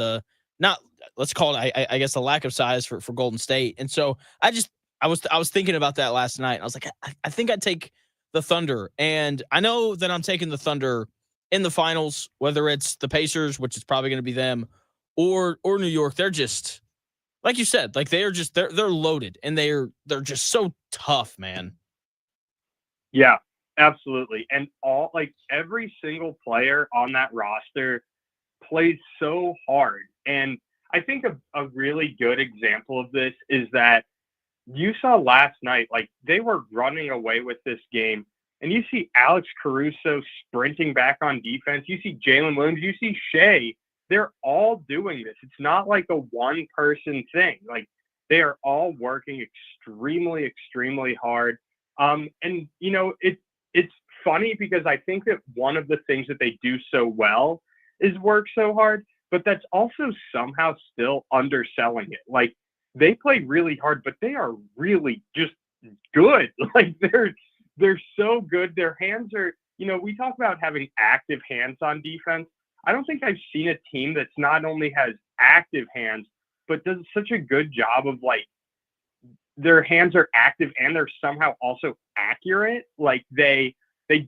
Speaker 2: let's call it, I guess, the lack of size for Golden State. And so I was thinking about that last night. I was like, I think I'd take the Thunder. And I know that I'm taking the Thunder in the finals, whether it's the Pacers, which is probably going to be them, or New York. They're just, like you said, like they're loaded and they're just so tough, man.
Speaker 4: Yeah, absolutely. And every single player on that roster plays so hard. And I think a really good example of this is that you saw last night, like they were running away with this game, and you see Alex Caruso sprinting back on defense. You see Jalen Williams, you see Shea. They're all doing this. It's not like a one-person thing. Like they are all working extremely, extremely hard. And it's funny because I think that one of the things that they do so well is work so hard, but that's also somehow still underselling it. Like they play really hard, but they are really just good. Like they're so good. Their hands are, we talk about having active hands on defense. I don't think I've seen a team that's not only has active hands, but does such a good job of like their hands are active and they're somehow also accurate. Like they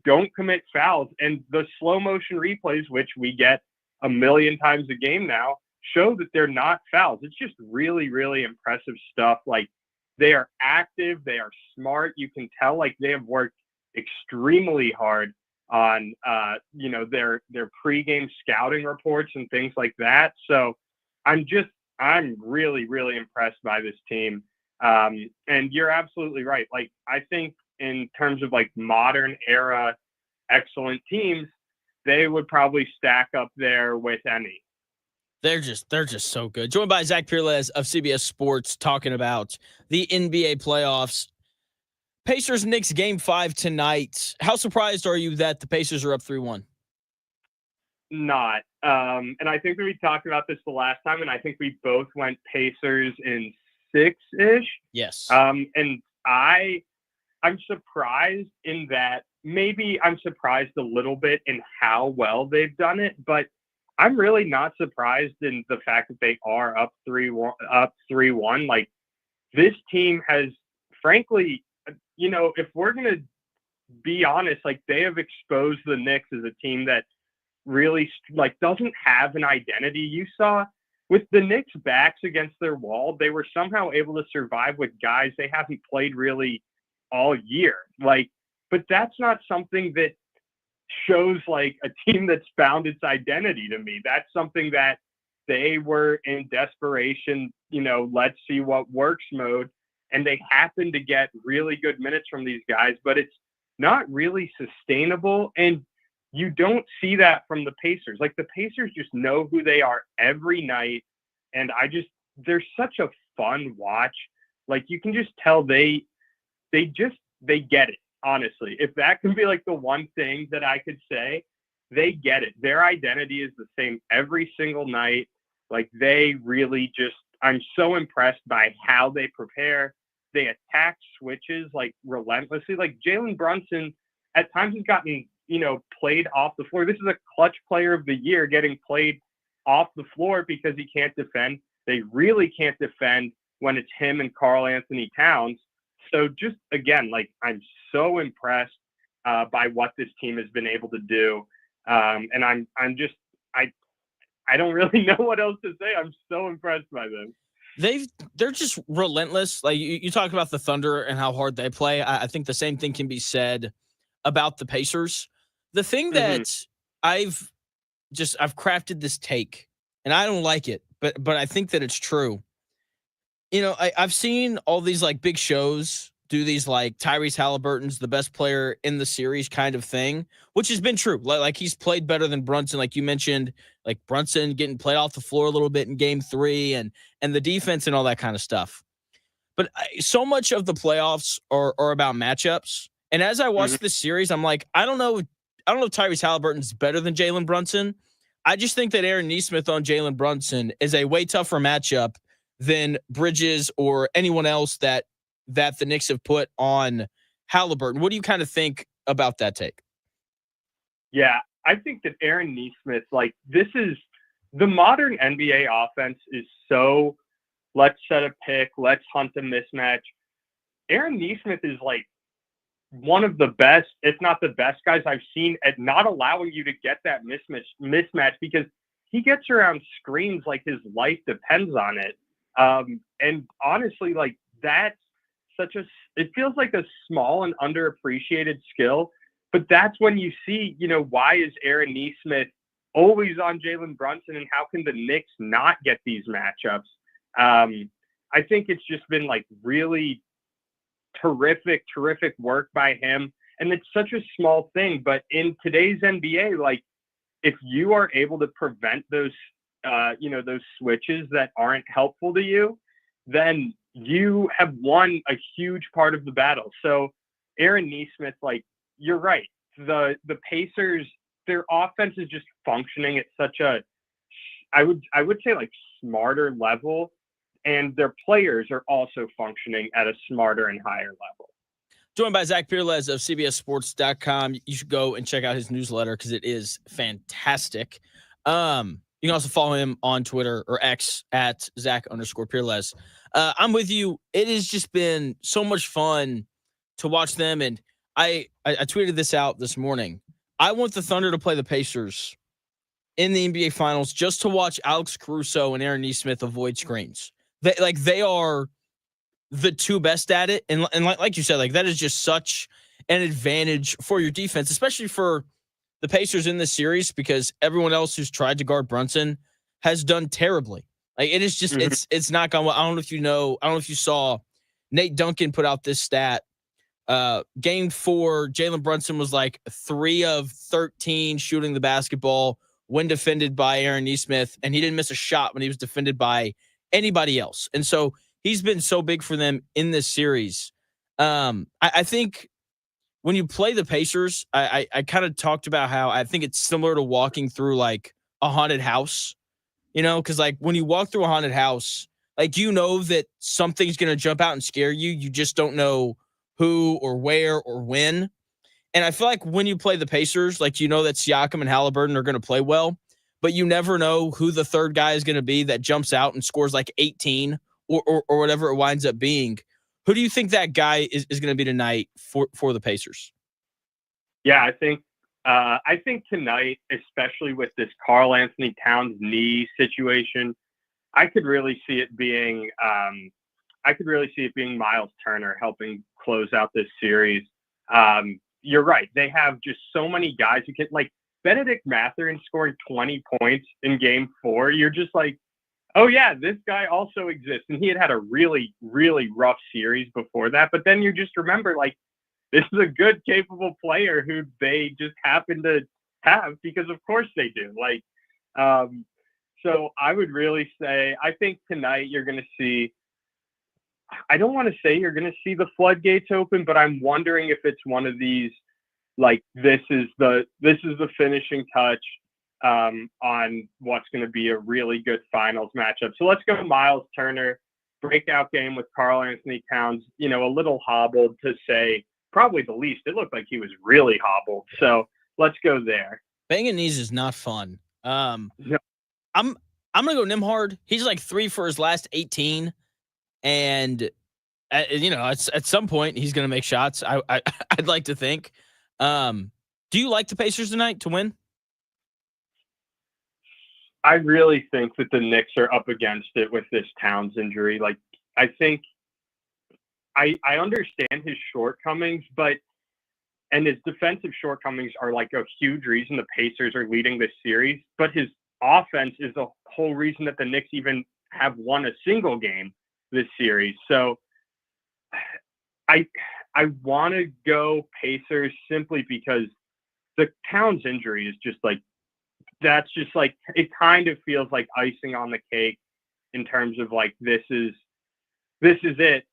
Speaker 4: don't commit fouls, and the slow motion replays, which we get a million times a game now, show that they're not fouls. It's just really, really impressive stuff. Like they are active, they are smart. You can tell like they have worked extremely hard on their pregame scouting reports and things like that. So I'm really, really impressed by this team. And you're absolutely right. Like I think in terms of like modern era excellent teams, they would probably stack up there with any.
Speaker 2: They're just so good. Joined by Zach Pereles of CBS Sports, talking about the NBA playoffs. Pacers Knicks game 5 tonight. How surprised are you that the Pacers are up 3-1?
Speaker 4: Not. And I think that we talked about this the last time, and I think we both went Pacers in 6-ish.
Speaker 2: Yes.
Speaker 4: And I'm surprised in that. Maybe I'm surprised a little bit in how well they've done it, but I'm really not surprised in the fact that they are up 3-1. Like this team has, frankly, if we're going to be honest, like they have exposed the Knicks as a team that really like doesn't have an identity. You saw with the Knicks backs against their wall, they were somehow able to survive with guys they haven't played really all year. Like, but that's not something that shows like a team that's found its identity to me. That's something that they were in desperation, let's see what works mode. And they happen to get really good minutes from these guys, but it's not really sustainable. And you don't see that from the Pacers. Like the Pacers just know who they are every night. And they're such a fun watch. Like you can just tell they get it. Honestly, if that can be like the one thing that I could say, they get it. Their identity is the same every single night. Like they really just, I'm so impressed by how they prepare. They attack switches like relentlessly. Like Jalen Brunson at times has gotten, played off the floor. This is a clutch player of the year getting played off the floor because he can't defend. They really can't defend when it's him and Karl Anthony Towns. So just again, like I'm so impressed by what this team has been able to do. And I don't really know what else to say. I'm so impressed by them.
Speaker 2: They're just relentless. Like you talk about the Thunder and how hard they play. I think the same thing can be said about the Pacers. The thing that I've crafted this take, and I don't like it, but I think that it's true. I've seen all these like big shows do these like Tyrese Halliburton's the best player in the series kind of thing, which has been true. Like he's played better than Brunson, like you mentioned, like Brunson getting played off the floor a little bit in game 3 and the defense and all that kind of stuff. But so much of the playoffs are about matchups. And as I watch this series, I'm like, I don't know if Tyrese Halliburton's better than Jalen Brunson. I just think that Aaron Nesmith on Jalen Brunson is a way tougher matchup than Bridges or anyone else that the Knicks have put on Halliburton. What do you kind of think about that take?
Speaker 4: Yeah, I think that Aaron Nesmith, like this is the modern NBA offense is so let's set a pick, let's hunt a mismatch. Aaron Nesmith is like one of the best, if not the best guys I've seen at not allowing you to get that mismatch because he gets around screens like his life depends on it. And honestly, like that's it feels like a small and underappreciated skill, but that's when you see, why is Aaron Nesmith always on Jalen Brunson and how can the Knicks not get these matchups? I think it's just been like really terrific work by him. And it's such a small thing, but in today's NBA, like if you are able to prevent those, those switches that aren't helpful to you, then you have won a huge part of the battle. So Aaron Nesmith, like you're right. The Pacers, their offense is just functioning at such a, I would say like smarter level, and their players are also functioning at a smarter and higher level.
Speaker 2: Joined by Zach Pereles of CBSSports.com. You should go and check out his newsletter because it is fantastic. You can also follow him on Twitter or X at Zach_Pereles. I'm with you. It has just been so much fun to watch them. And I tweeted this out this morning. I want the Thunder to play the Pacers in the NBA Finals just to watch Alex Caruso and Aaron Nesmith avoid screens. They are the two best at it. And like you said, like that is just such an advantage for your defense, especially for the Pacers in this series, because everyone else who's tried to guard Brunson has done terribly. Like it is just, it's not gone well. I don't know if you saw Nate Duncan put out this stat. Game 4, Jalen Brunson was like 3 of 13 shooting the basketball when defended by Aaron Nesmith, and he didn't miss a shot when he was defended by anybody else. And so he's been so big for them in this series. I think when you play the Pacers, I kind of talked about how I think it's similar to walking through like a haunted house, because like when you walk through a haunted house, like that something's going to jump out and scare you. You just don't know who or where or when. And I feel like when you play the Pacers, like that Siakam and Halliburton are going to play well, but you never know who the third guy is going to be that jumps out and scores like 18 or whatever it winds up being. Who do you think that guy is going to be tonight for the Pacers?
Speaker 4: Yeah, I think tonight, especially with this Karl Anthony Towns knee situation, I could really see it being Miles Turner helping close out this series. You're right. They have just so many guys who can, like Benedict Mathurin scoring 20 points in game 4. You're just like, oh yeah, this guy also exists. And he had a really, really rough series before that. But then you just remember, like, this is a good, capable player who they just happen to have because of course they do. Like, so I would really say, I think tonight you're going to see, I don't want to say you're going to see the floodgates open, but I'm wondering if it's one of these, like, this is the finishing touch. on what's going to be a really good finals matchup. So let's go Miles Turner, breakout game with Karl Anthony Towns, a little hobbled to say probably the least. It looked like he was really hobbled. So let's go there.
Speaker 2: Banging knees is not fun.
Speaker 4: No.
Speaker 2: I'm going to go Nembhard. He's like 3 for his last 18. And, at some point he's going to make shots. I'd like to think. Do you like the Pacers tonight to win?
Speaker 4: I really think that the Knicks are up against it with this Towns injury. Like, I think I understand his shortcomings, and his defensive shortcomings are like a huge reason the Pacers are leading this series, but his offense is the whole reason that the Knicks even have won a single game this series. So I want to go Pacers simply because the Towns injury is just like, that's just like, it kind of feels like icing on the cake in terms of like, this is it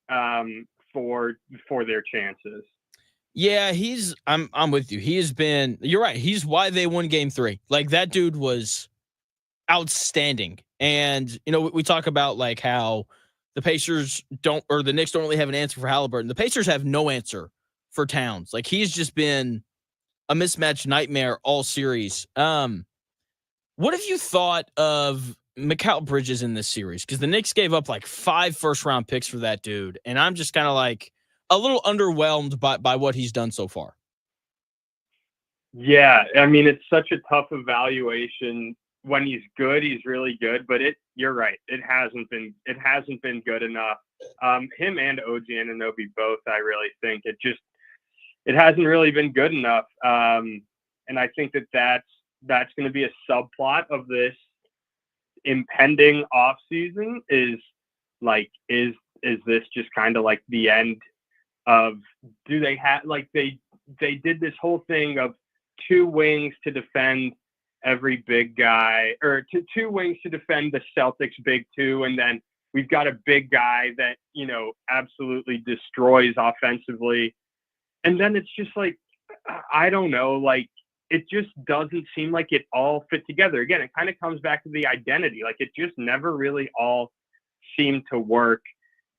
Speaker 4: for their chances.
Speaker 2: Yeah, I'm with you. He has been, you're right. He's why they won game 3. Like, that dude was outstanding. And, we talk about like how the Pacers the Knicks don't really have an answer for Halliburton. The Pacers have no answer for Towns. Like, he's just been a mismatch nightmare all series. What have you thought of Mikal Bridges in this series? Because the Knicks gave up like 5 first-round picks for that dude, and I'm just kind of like a little underwhelmed by what he's done so far.
Speaker 4: Yeah, I mean, it's such a tough evaluation. When he's good, he's really good, but you're right. It hasn't been good enough. Him and OG Anunoby both, I really think it hasn't really been good enough. And I think that's going to be a subplot of this impending off season is this just kind of like the end of, do they have, like, they did this whole thing of 2 wings to defend every big guy, or two wings to defend the Celtics big 2. And then we've got a big guy that, absolutely destroys offensively. And then it's just like, I don't know, like, it just doesn't seem like it all fit together. Again, it kind of comes back to the identity. Like, it just never really all seemed to work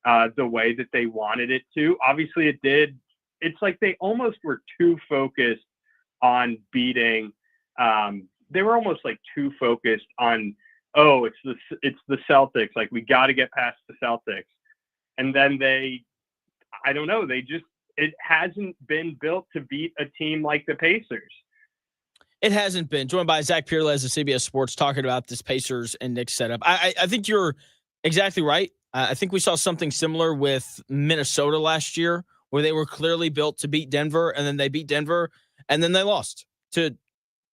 Speaker 4: the way that they wanted it to. Obviously it did. It's like they almost were too focused on beating. They were almost like too focused on, it's the Celtics. Like, we got to get past the Celtics. And then it hasn't been built to beat a team like the Pacers.
Speaker 2: It hasn't been. Joined by Zach Pereles of CBS Sports, talking about this Pacers and Knicks setup. I think you're exactly right. I think we saw something similar with Minnesota last year, where they were clearly built to beat Denver, and then they beat Denver, and then they lost to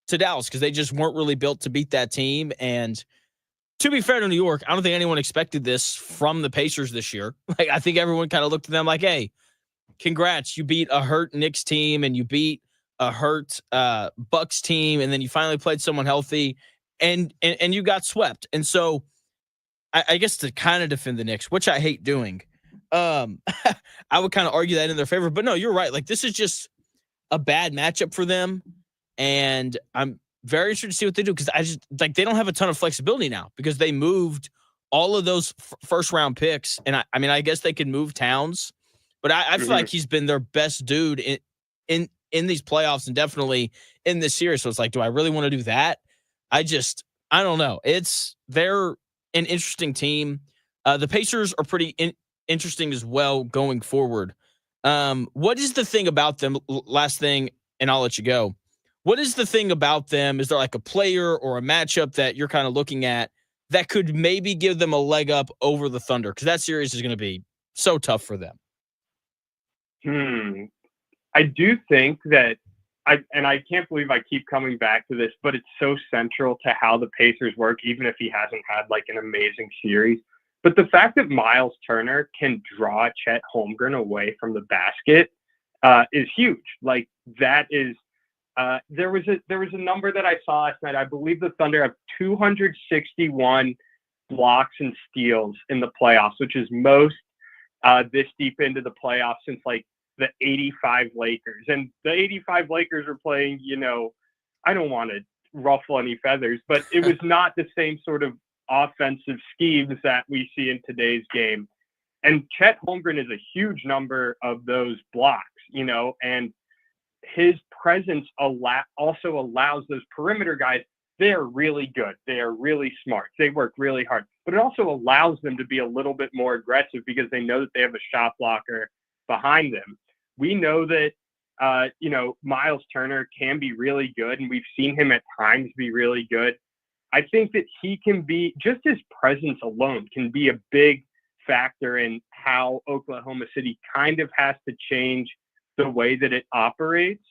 Speaker 2: Dallas because they just weren't really built to beat that team. And to be fair to New York, I don't think anyone expected this from the Pacers this year. Like, I think everyone kind of looked at them like, hey, congrats, you beat a hurt Knicks team, and you beat a hurt Bucks team, and then you finally played someone healthy, and you got swept. And so I guess to kind of defend the Knicks, which I hate doing, I would kind of argue that in their favor. But no, you're right. Like, this is just a bad matchup for them, and I'm very interested to see what they do, because I just, like, they don't have a ton of flexibility now because they moved all of those first-round picks. And I guess they could move Towns, but I feel like he's been their best dude in these playoffs and definitely in this series. So it's like, do I really want to do that? I don't know. They're an interesting team. The Pacers are pretty interesting as well going forward. What is the thing about them? Last thing, and I'll let you go. What is the thing about them? Is there like a player or a matchup that you're kind of looking at that could maybe give them a leg up over the Thunder? Because that series is going to be so tough for them.
Speaker 4: I do think that I can't believe I keep coming back to this, but it's so central to how the Pacers work, even if he hasn't had like an amazing series. But the fact that Miles Turner can draw Chet Holmgren away from the basket is huge. Like, that is, there was a number that I saw last night. I believe the Thunder have 261 blocks and steals in the playoffs, which is most this deep into the playoffs since like the 85 Lakers. And the 85 Lakers are playing, I don't want to ruffle any feathers, but it was not the same sort of offensive schemes that we see in today's game. And Chet Holmgren is a huge number of those blocks, and his presence also allows those perimeter guys. They're really good. They are really smart. They work really hard, but it also allows them to be a little bit more aggressive because they know that they have a shot blocker behind them. We know that, Miles Turner can be really good, and we've seen him at times be really good. I think that he can be, just his presence alone can be a big factor in how Oklahoma City kind of has to change the way that it operates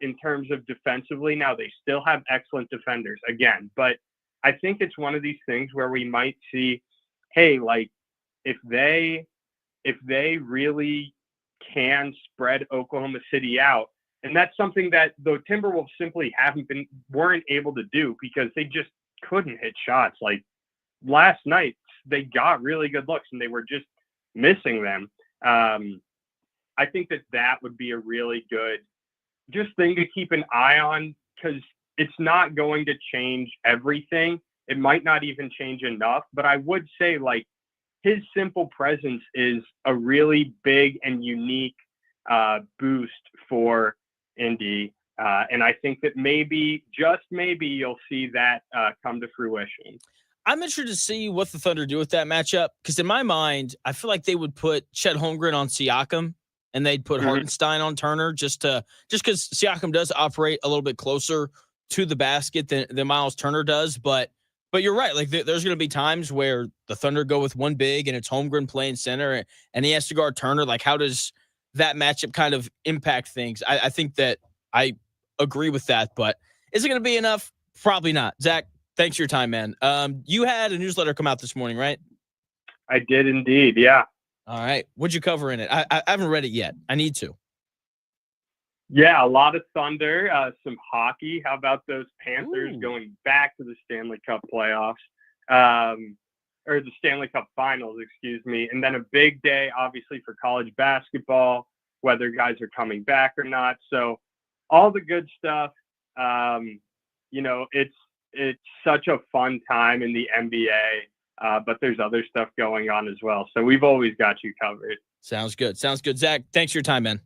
Speaker 4: in terms of defensively. Now, they still have excellent defenders, again, but I think it's one of these things where we might see, hey, like if they really can spread Oklahoma City out, and that's something that the Timberwolves simply weren't able to do because they just couldn't hit shots. Like last night, they got really good looks and they were just missing them. I think that would be a really good just thing to keep an eye on, because it's not going to change everything. It might not even change enough, but I would say like his simple presence is a really big and unique boost for Indy. And I think that maybe, just maybe, you'll see that come to fruition.
Speaker 2: I'm interested to see what the Thunder do with that matchup, because in my mind, I feel like they would put Chet Holmgren on Siakam and they'd put Hartenstein on Turner just because Siakam does operate a little bit closer to the basket than Miles Turner does. But you're right. Like there's going to be times where the Thunder go with one big and it's Holmgren playing center and he has to guard Turner. Like, how does that matchup kind of impact things? I think that I agree with that, but is it going to be enough? Probably not. Zach, thanks for your time, man. You had a newsletter come out this morning, right?
Speaker 4: I did indeed. Yeah.
Speaker 2: All right. What'd you cover in it? I haven't read it yet. I need to.
Speaker 4: Yeah, a lot of Thunder, some hockey. How about those Panthers going back to the Stanley Cup playoffs, or the Stanley Cup finals, excuse me. And then a big day, obviously, for college basketball, whether guys are coming back or not. So all the good stuff. It's such a fun time in the NBA, but there's other stuff going on as well. So we've always got you covered.
Speaker 2: Sounds good. Zach, thanks for your time, man.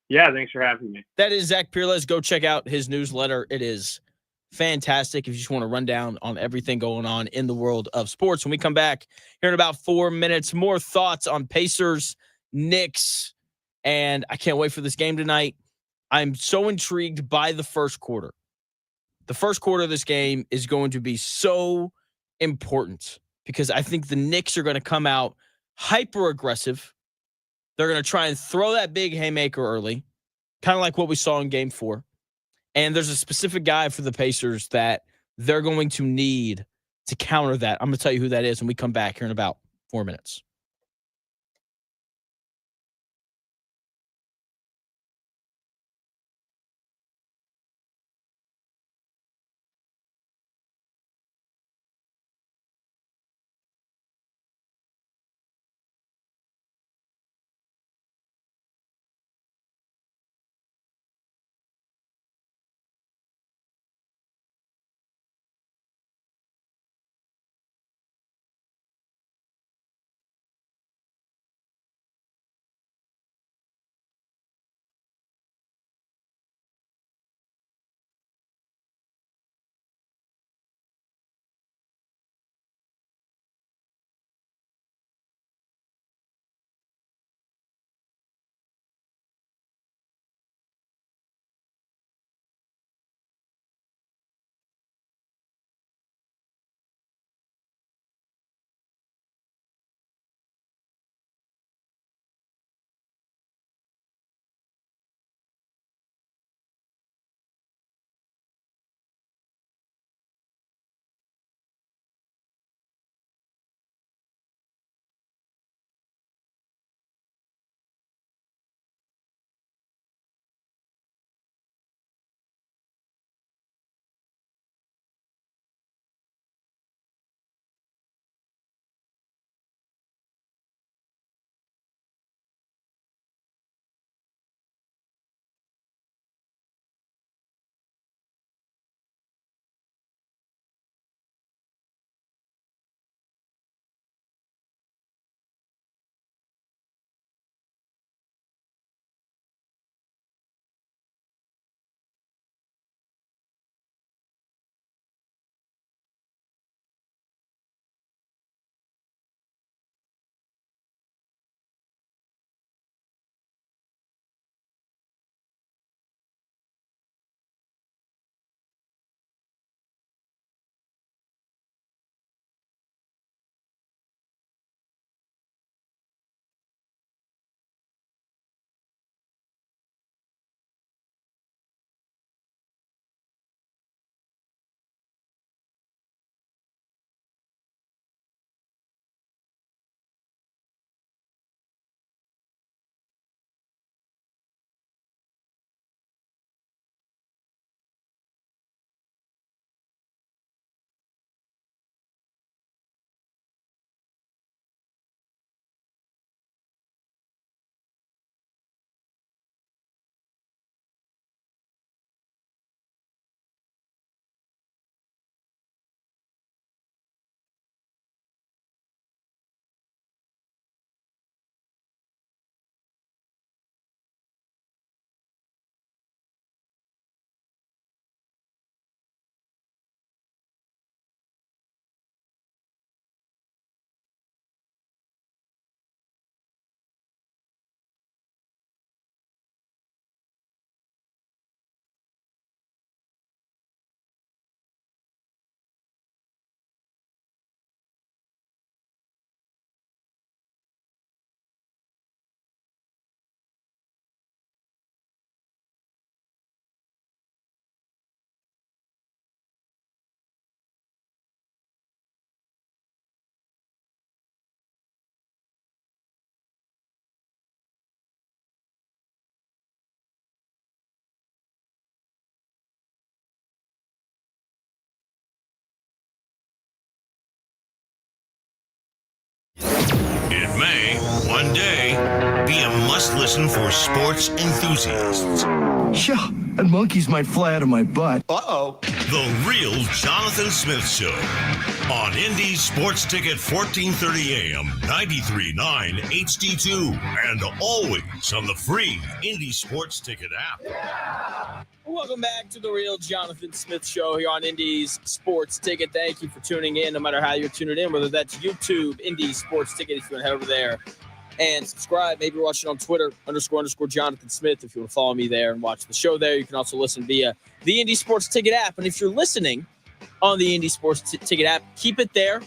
Speaker 4: Yeah, thanks for having me.
Speaker 2: That is Zach Pereles. Go check out his newsletter. It is fantastic if you just want to run down on everything going on in the world of sports. When we come back here in about 4 minutes, more thoughts on Pacers, Knicks, and I can't wait for this game tonight. I'm so intrigued by the first quarter. The first quarter of this game is going to be so important because I think the Knicks are going to come out hyper aggressive. They're going to try and throw that big haymaker early, kind of like what we saw in game 4. And there's a specific guy for the Pacers that they're going to need to counter that. I'm going to tell you who that is when we come back here in about 4 minutes.
Speaker 1: It may, one day, be a must-listen for sports enthusiasts.
Speaker 3: Yeah, and monkeys might fly out of my butt.
Speaker 1: Uh-oh. The Real Jonathan Smith Show on Indy Sports Ticket 1430 AM, 93.9 HD2, and always on the free Indy Sports Ticket app.
Speaker 2: Welcome back to the Real Jonathan Smith Show here on Indy's Sports Ticket. Thank you for tuning in, no matter how you're tuning in, whether that's YouTube, Indy Sports Ticket, if you want to head over there and subscribe. Maybe you're watching on Twitter, _ Jonathan Smith, if you want to follow me there and watch the show there. You can also listen via the Indy Sports Ticket app. And if you're listening on the Indy Sports Ticket app, keep it there.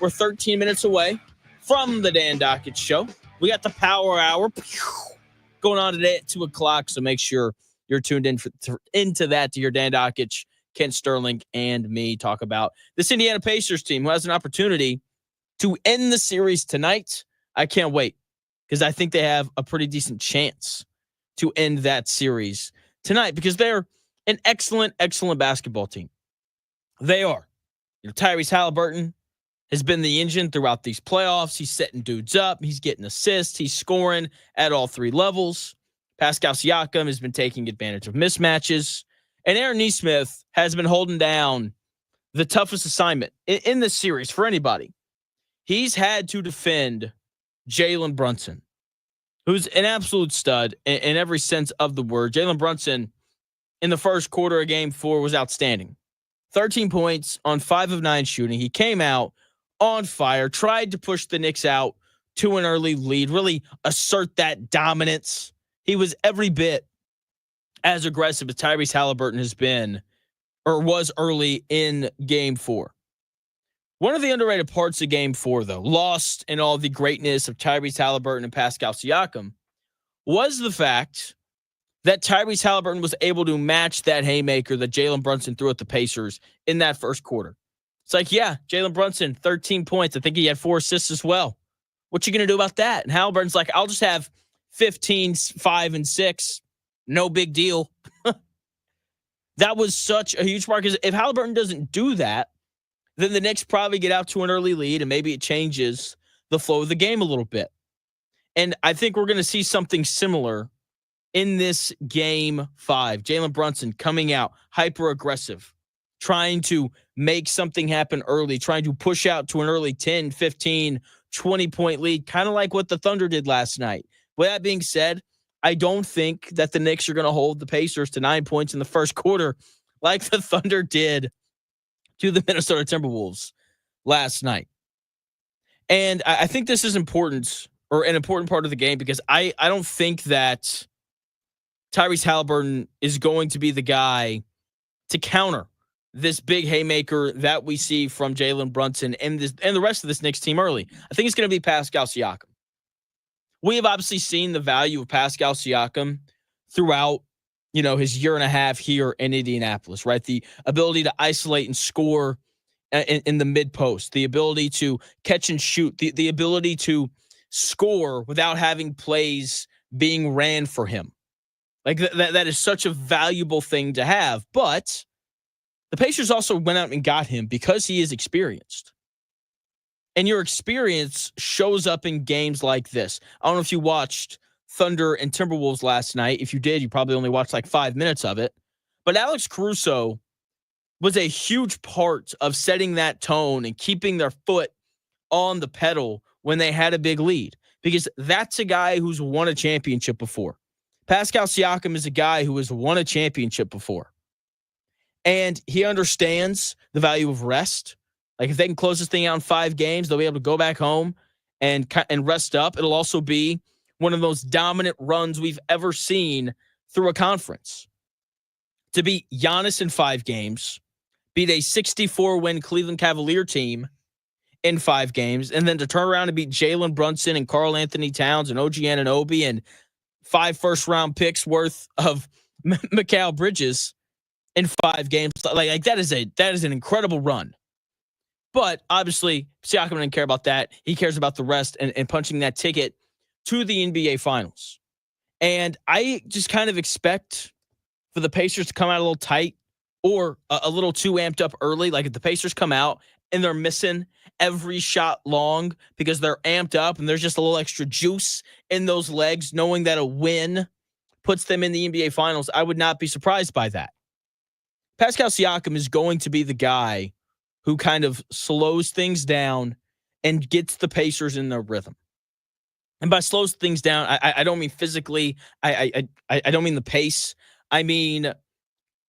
Speaker 2: We're 13 minutes away from the Dan Dockett Show. We got the Power Hour going on today at 2 o'clock, so make sure you're tuned in into that to hear Dan Dockett, Kent Sterling, and me talk about this Indiana Pacers team who has an opportunity to end the series tonight. I can't wait because I think they have a pretty decent chance to end that series tonight because they're an excellent, excellent basketball team. They are. Tyrese Halliburton has been the engine throughout these playoffs. He's setting dudes up. He's getting assists. He's scoring at all three levels. Pascal Siakam has been taking advantage of mismatches. And Aaron Nesmith has been holding down the toughest assignment in this series for anybody. He's had to defend Jalen Brunson, who's an absolute stud in every sense of the word. Jalen Brunson in the first quarter of Game 4 was outstanding. 13 points on 5 of 9 shooting. He came out on fire, tried to push the Knicks out to an early lead, really assert that dominance. He was every bit as aggressive as Tyrese Halliburton has been or was early in Game 4. One of the underrated parts of Game 4, though, lost in all the greatness of Tyrese Halliburton and Pascal Siakam, was the fact that Tyrese Halliburton was able to match that haymaker that Jalen Brunson threw at the Pacers in that first quarter. It's like, yeah, Jalen Brunson, 13 points. I think he had 4 assists as well. What you going to do about that? And Halliburton's like, I'll just have 15, 5, and 6. No big deal. That was such a huge part because if Halliburton doesn't do that, then the Knicks probably get out to an early lead and maybe it changes the flow of the game a little bit. And I think we're going to see something similar in this Game 5. Jalen Brunson coming out hyper-aggressive, trying to make something happen early, trying to push out to an early 10, 15, 20-point lead, kind of like what the Thunder did last night. With that being said, I don't think that the Knicks are going to hold the Pacers to 9 points in the first quarter like the Thunder did to the Minnesota Timberwolves last night. And I think this is important, or an important part of the game, because I don't think that Tyrese Halliburton is going to be the guy to counter this big haymaker that we see from Jalen Brunson and the rest of this Knicks team early. I think it's going to be Pascal Siakam. We have obviously seen the value of Pascal Siakam throughout, his year and a half here in Indianapolis, right? The ability to isolate and score in the mid-post, the ability to catch and shoot, the ability to score without having plays being ran for him. Like that is such a valuable thing to have. But the Pacers also went out and got him because he is experienced. And your experience shows up in games like this. I don't know if you watched Thunder and Timberwolves last night. If you did, you probably only watched like 5 minutes of it. But Alex Caruso was a huge part of setting that tone and keeping their foot on the pedal when they had a big lead. Because that's a guy who's won a championship before. Pascal Siakam is a guy who has won a championship before. And he understands the value of rest. Like if they can close this thing out in 5 games, they'll be able to go back home and rest up. It'll also be one of those dominant runs we've ever seen through a conference. To beat Giannis in 5 games, beat a 64-win Cleveland Cavalier team in 5 games, and then to turn around and beat Jalen Brunson and Karl Anthony Towns and OG Anunoby and 5 first-round picks worth of Mikal Bridges in 5 games. Like that is an incredible run. But obviously, Siakam didn't care about that. He cares about the rest and punching that ticket to the NBA Finals. And I just kind of expect for the Pacers to come out a little tight or a little too amped up early. Like if the Pacers come out and they're missing every shot long because they're amped up and there's just a little extra juice in those legs, knowing that a win puts them in the NBA Finals, I would not be surprised by that. Pascal Siakam is going to be the guy who kind of slows things down and gets the Pacers in their rhythm. And by slows things down, I don't mean physically. I don't mean the pace. I mean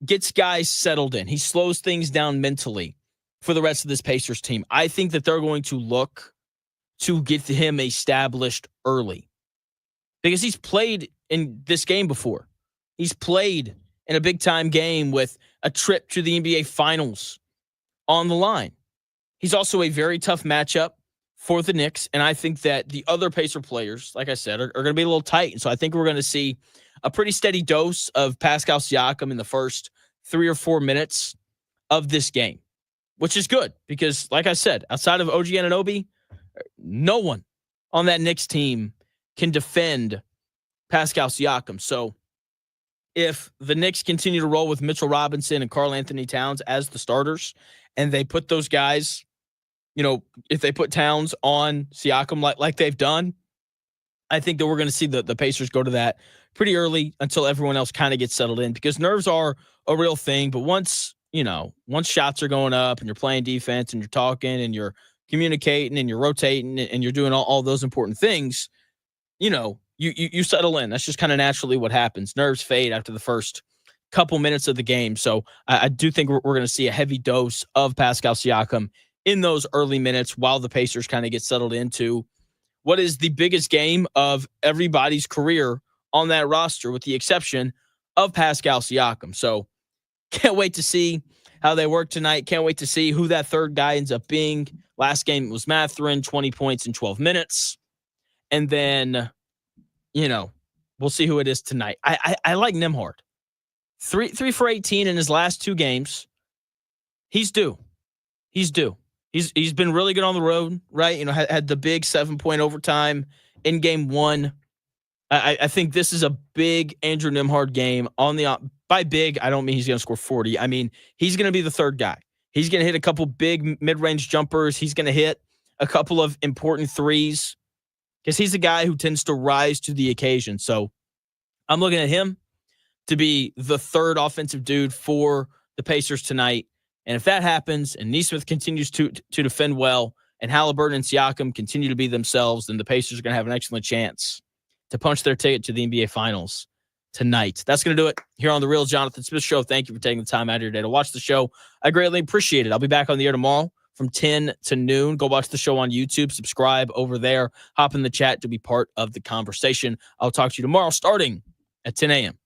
Speaker 2: gets guys settled in. He slows things down mentally for the rest of this Pacers team. I think that they're going to look to get him established early because he's played in this game before. He's played in a big-time game with a trip to the NBA Finals on the line. He's also a very tough matchup for the Knicks, and I think that the other Pacer players, like I said, are going to be a little tight. And so I think we're going to see a pretty steady dose of Pascal Siakam in the first 3 or 4 minutes of this game, which is good because, like I said, outside of OG Anunoby, no one on that Knicks team can defend Pascal Siakam. So if the Knicks continue to roll with Mitchell Robinson and Karl Anthony Towns as the starters, and they put those guys, if they put Towns on Siakam like they've done, I think that we're going to see the Pacers go to that pretty early until everyone else kind of gets settled in because nerves are a real thing. But once shots are going up and you're playing defense and you're talking and you're communicating and you're rotating and you're doing all those important things, you settle in. That's just kind of naturally what happens. Nerves fade after the first couple minutes of the game. So I do think we're going to see a heavy dose of Pascal Siakam in those early minutes while the Pacers kind of get settled into what is the biggest game of everybody's career on that roster, with the exception of Pascal Siakam. So can't wait to see how they work tonight. Can't wait to see who that third guy ends up being. Last game was Mathurin, 20 points in 12 minutes. And then, we'll see who it is tonight. I like Nembhard. 3 for 18 in his last 2 games. He's due. He's been really good on the road, right? Had the big 7-point overtime in game 1. I think this is a big Andrew Nembhard game. By big, I don't mean he's going to score 40. I mean, he's going to be the third guy. He's going to hit a couple big mid-range jumpers. He's going to hit a couple of important threes because he's a guy who tends to rise to the occasion. So I'm looking at him to be the third offensive dude for the Pacers tonight. And if that happens and Nesmith continues to defend well and Halliburton and Siakam continue to be themselves, then the Pacers are going to have an excellent chance to punch their ticket to the NBA Finals tonight. That's going to do it here on The Real Jonathan Smith Show. Thank you for taking the time out of your day to watch the show. I greatly appreciate it. I'll be back on the air tomorrow from 10 to noon. Go watch the show on YouTube. Subscribe over there. Hop in the chat to be part of the conversation. I'll talk to you tomorrow starting at 10 a.m.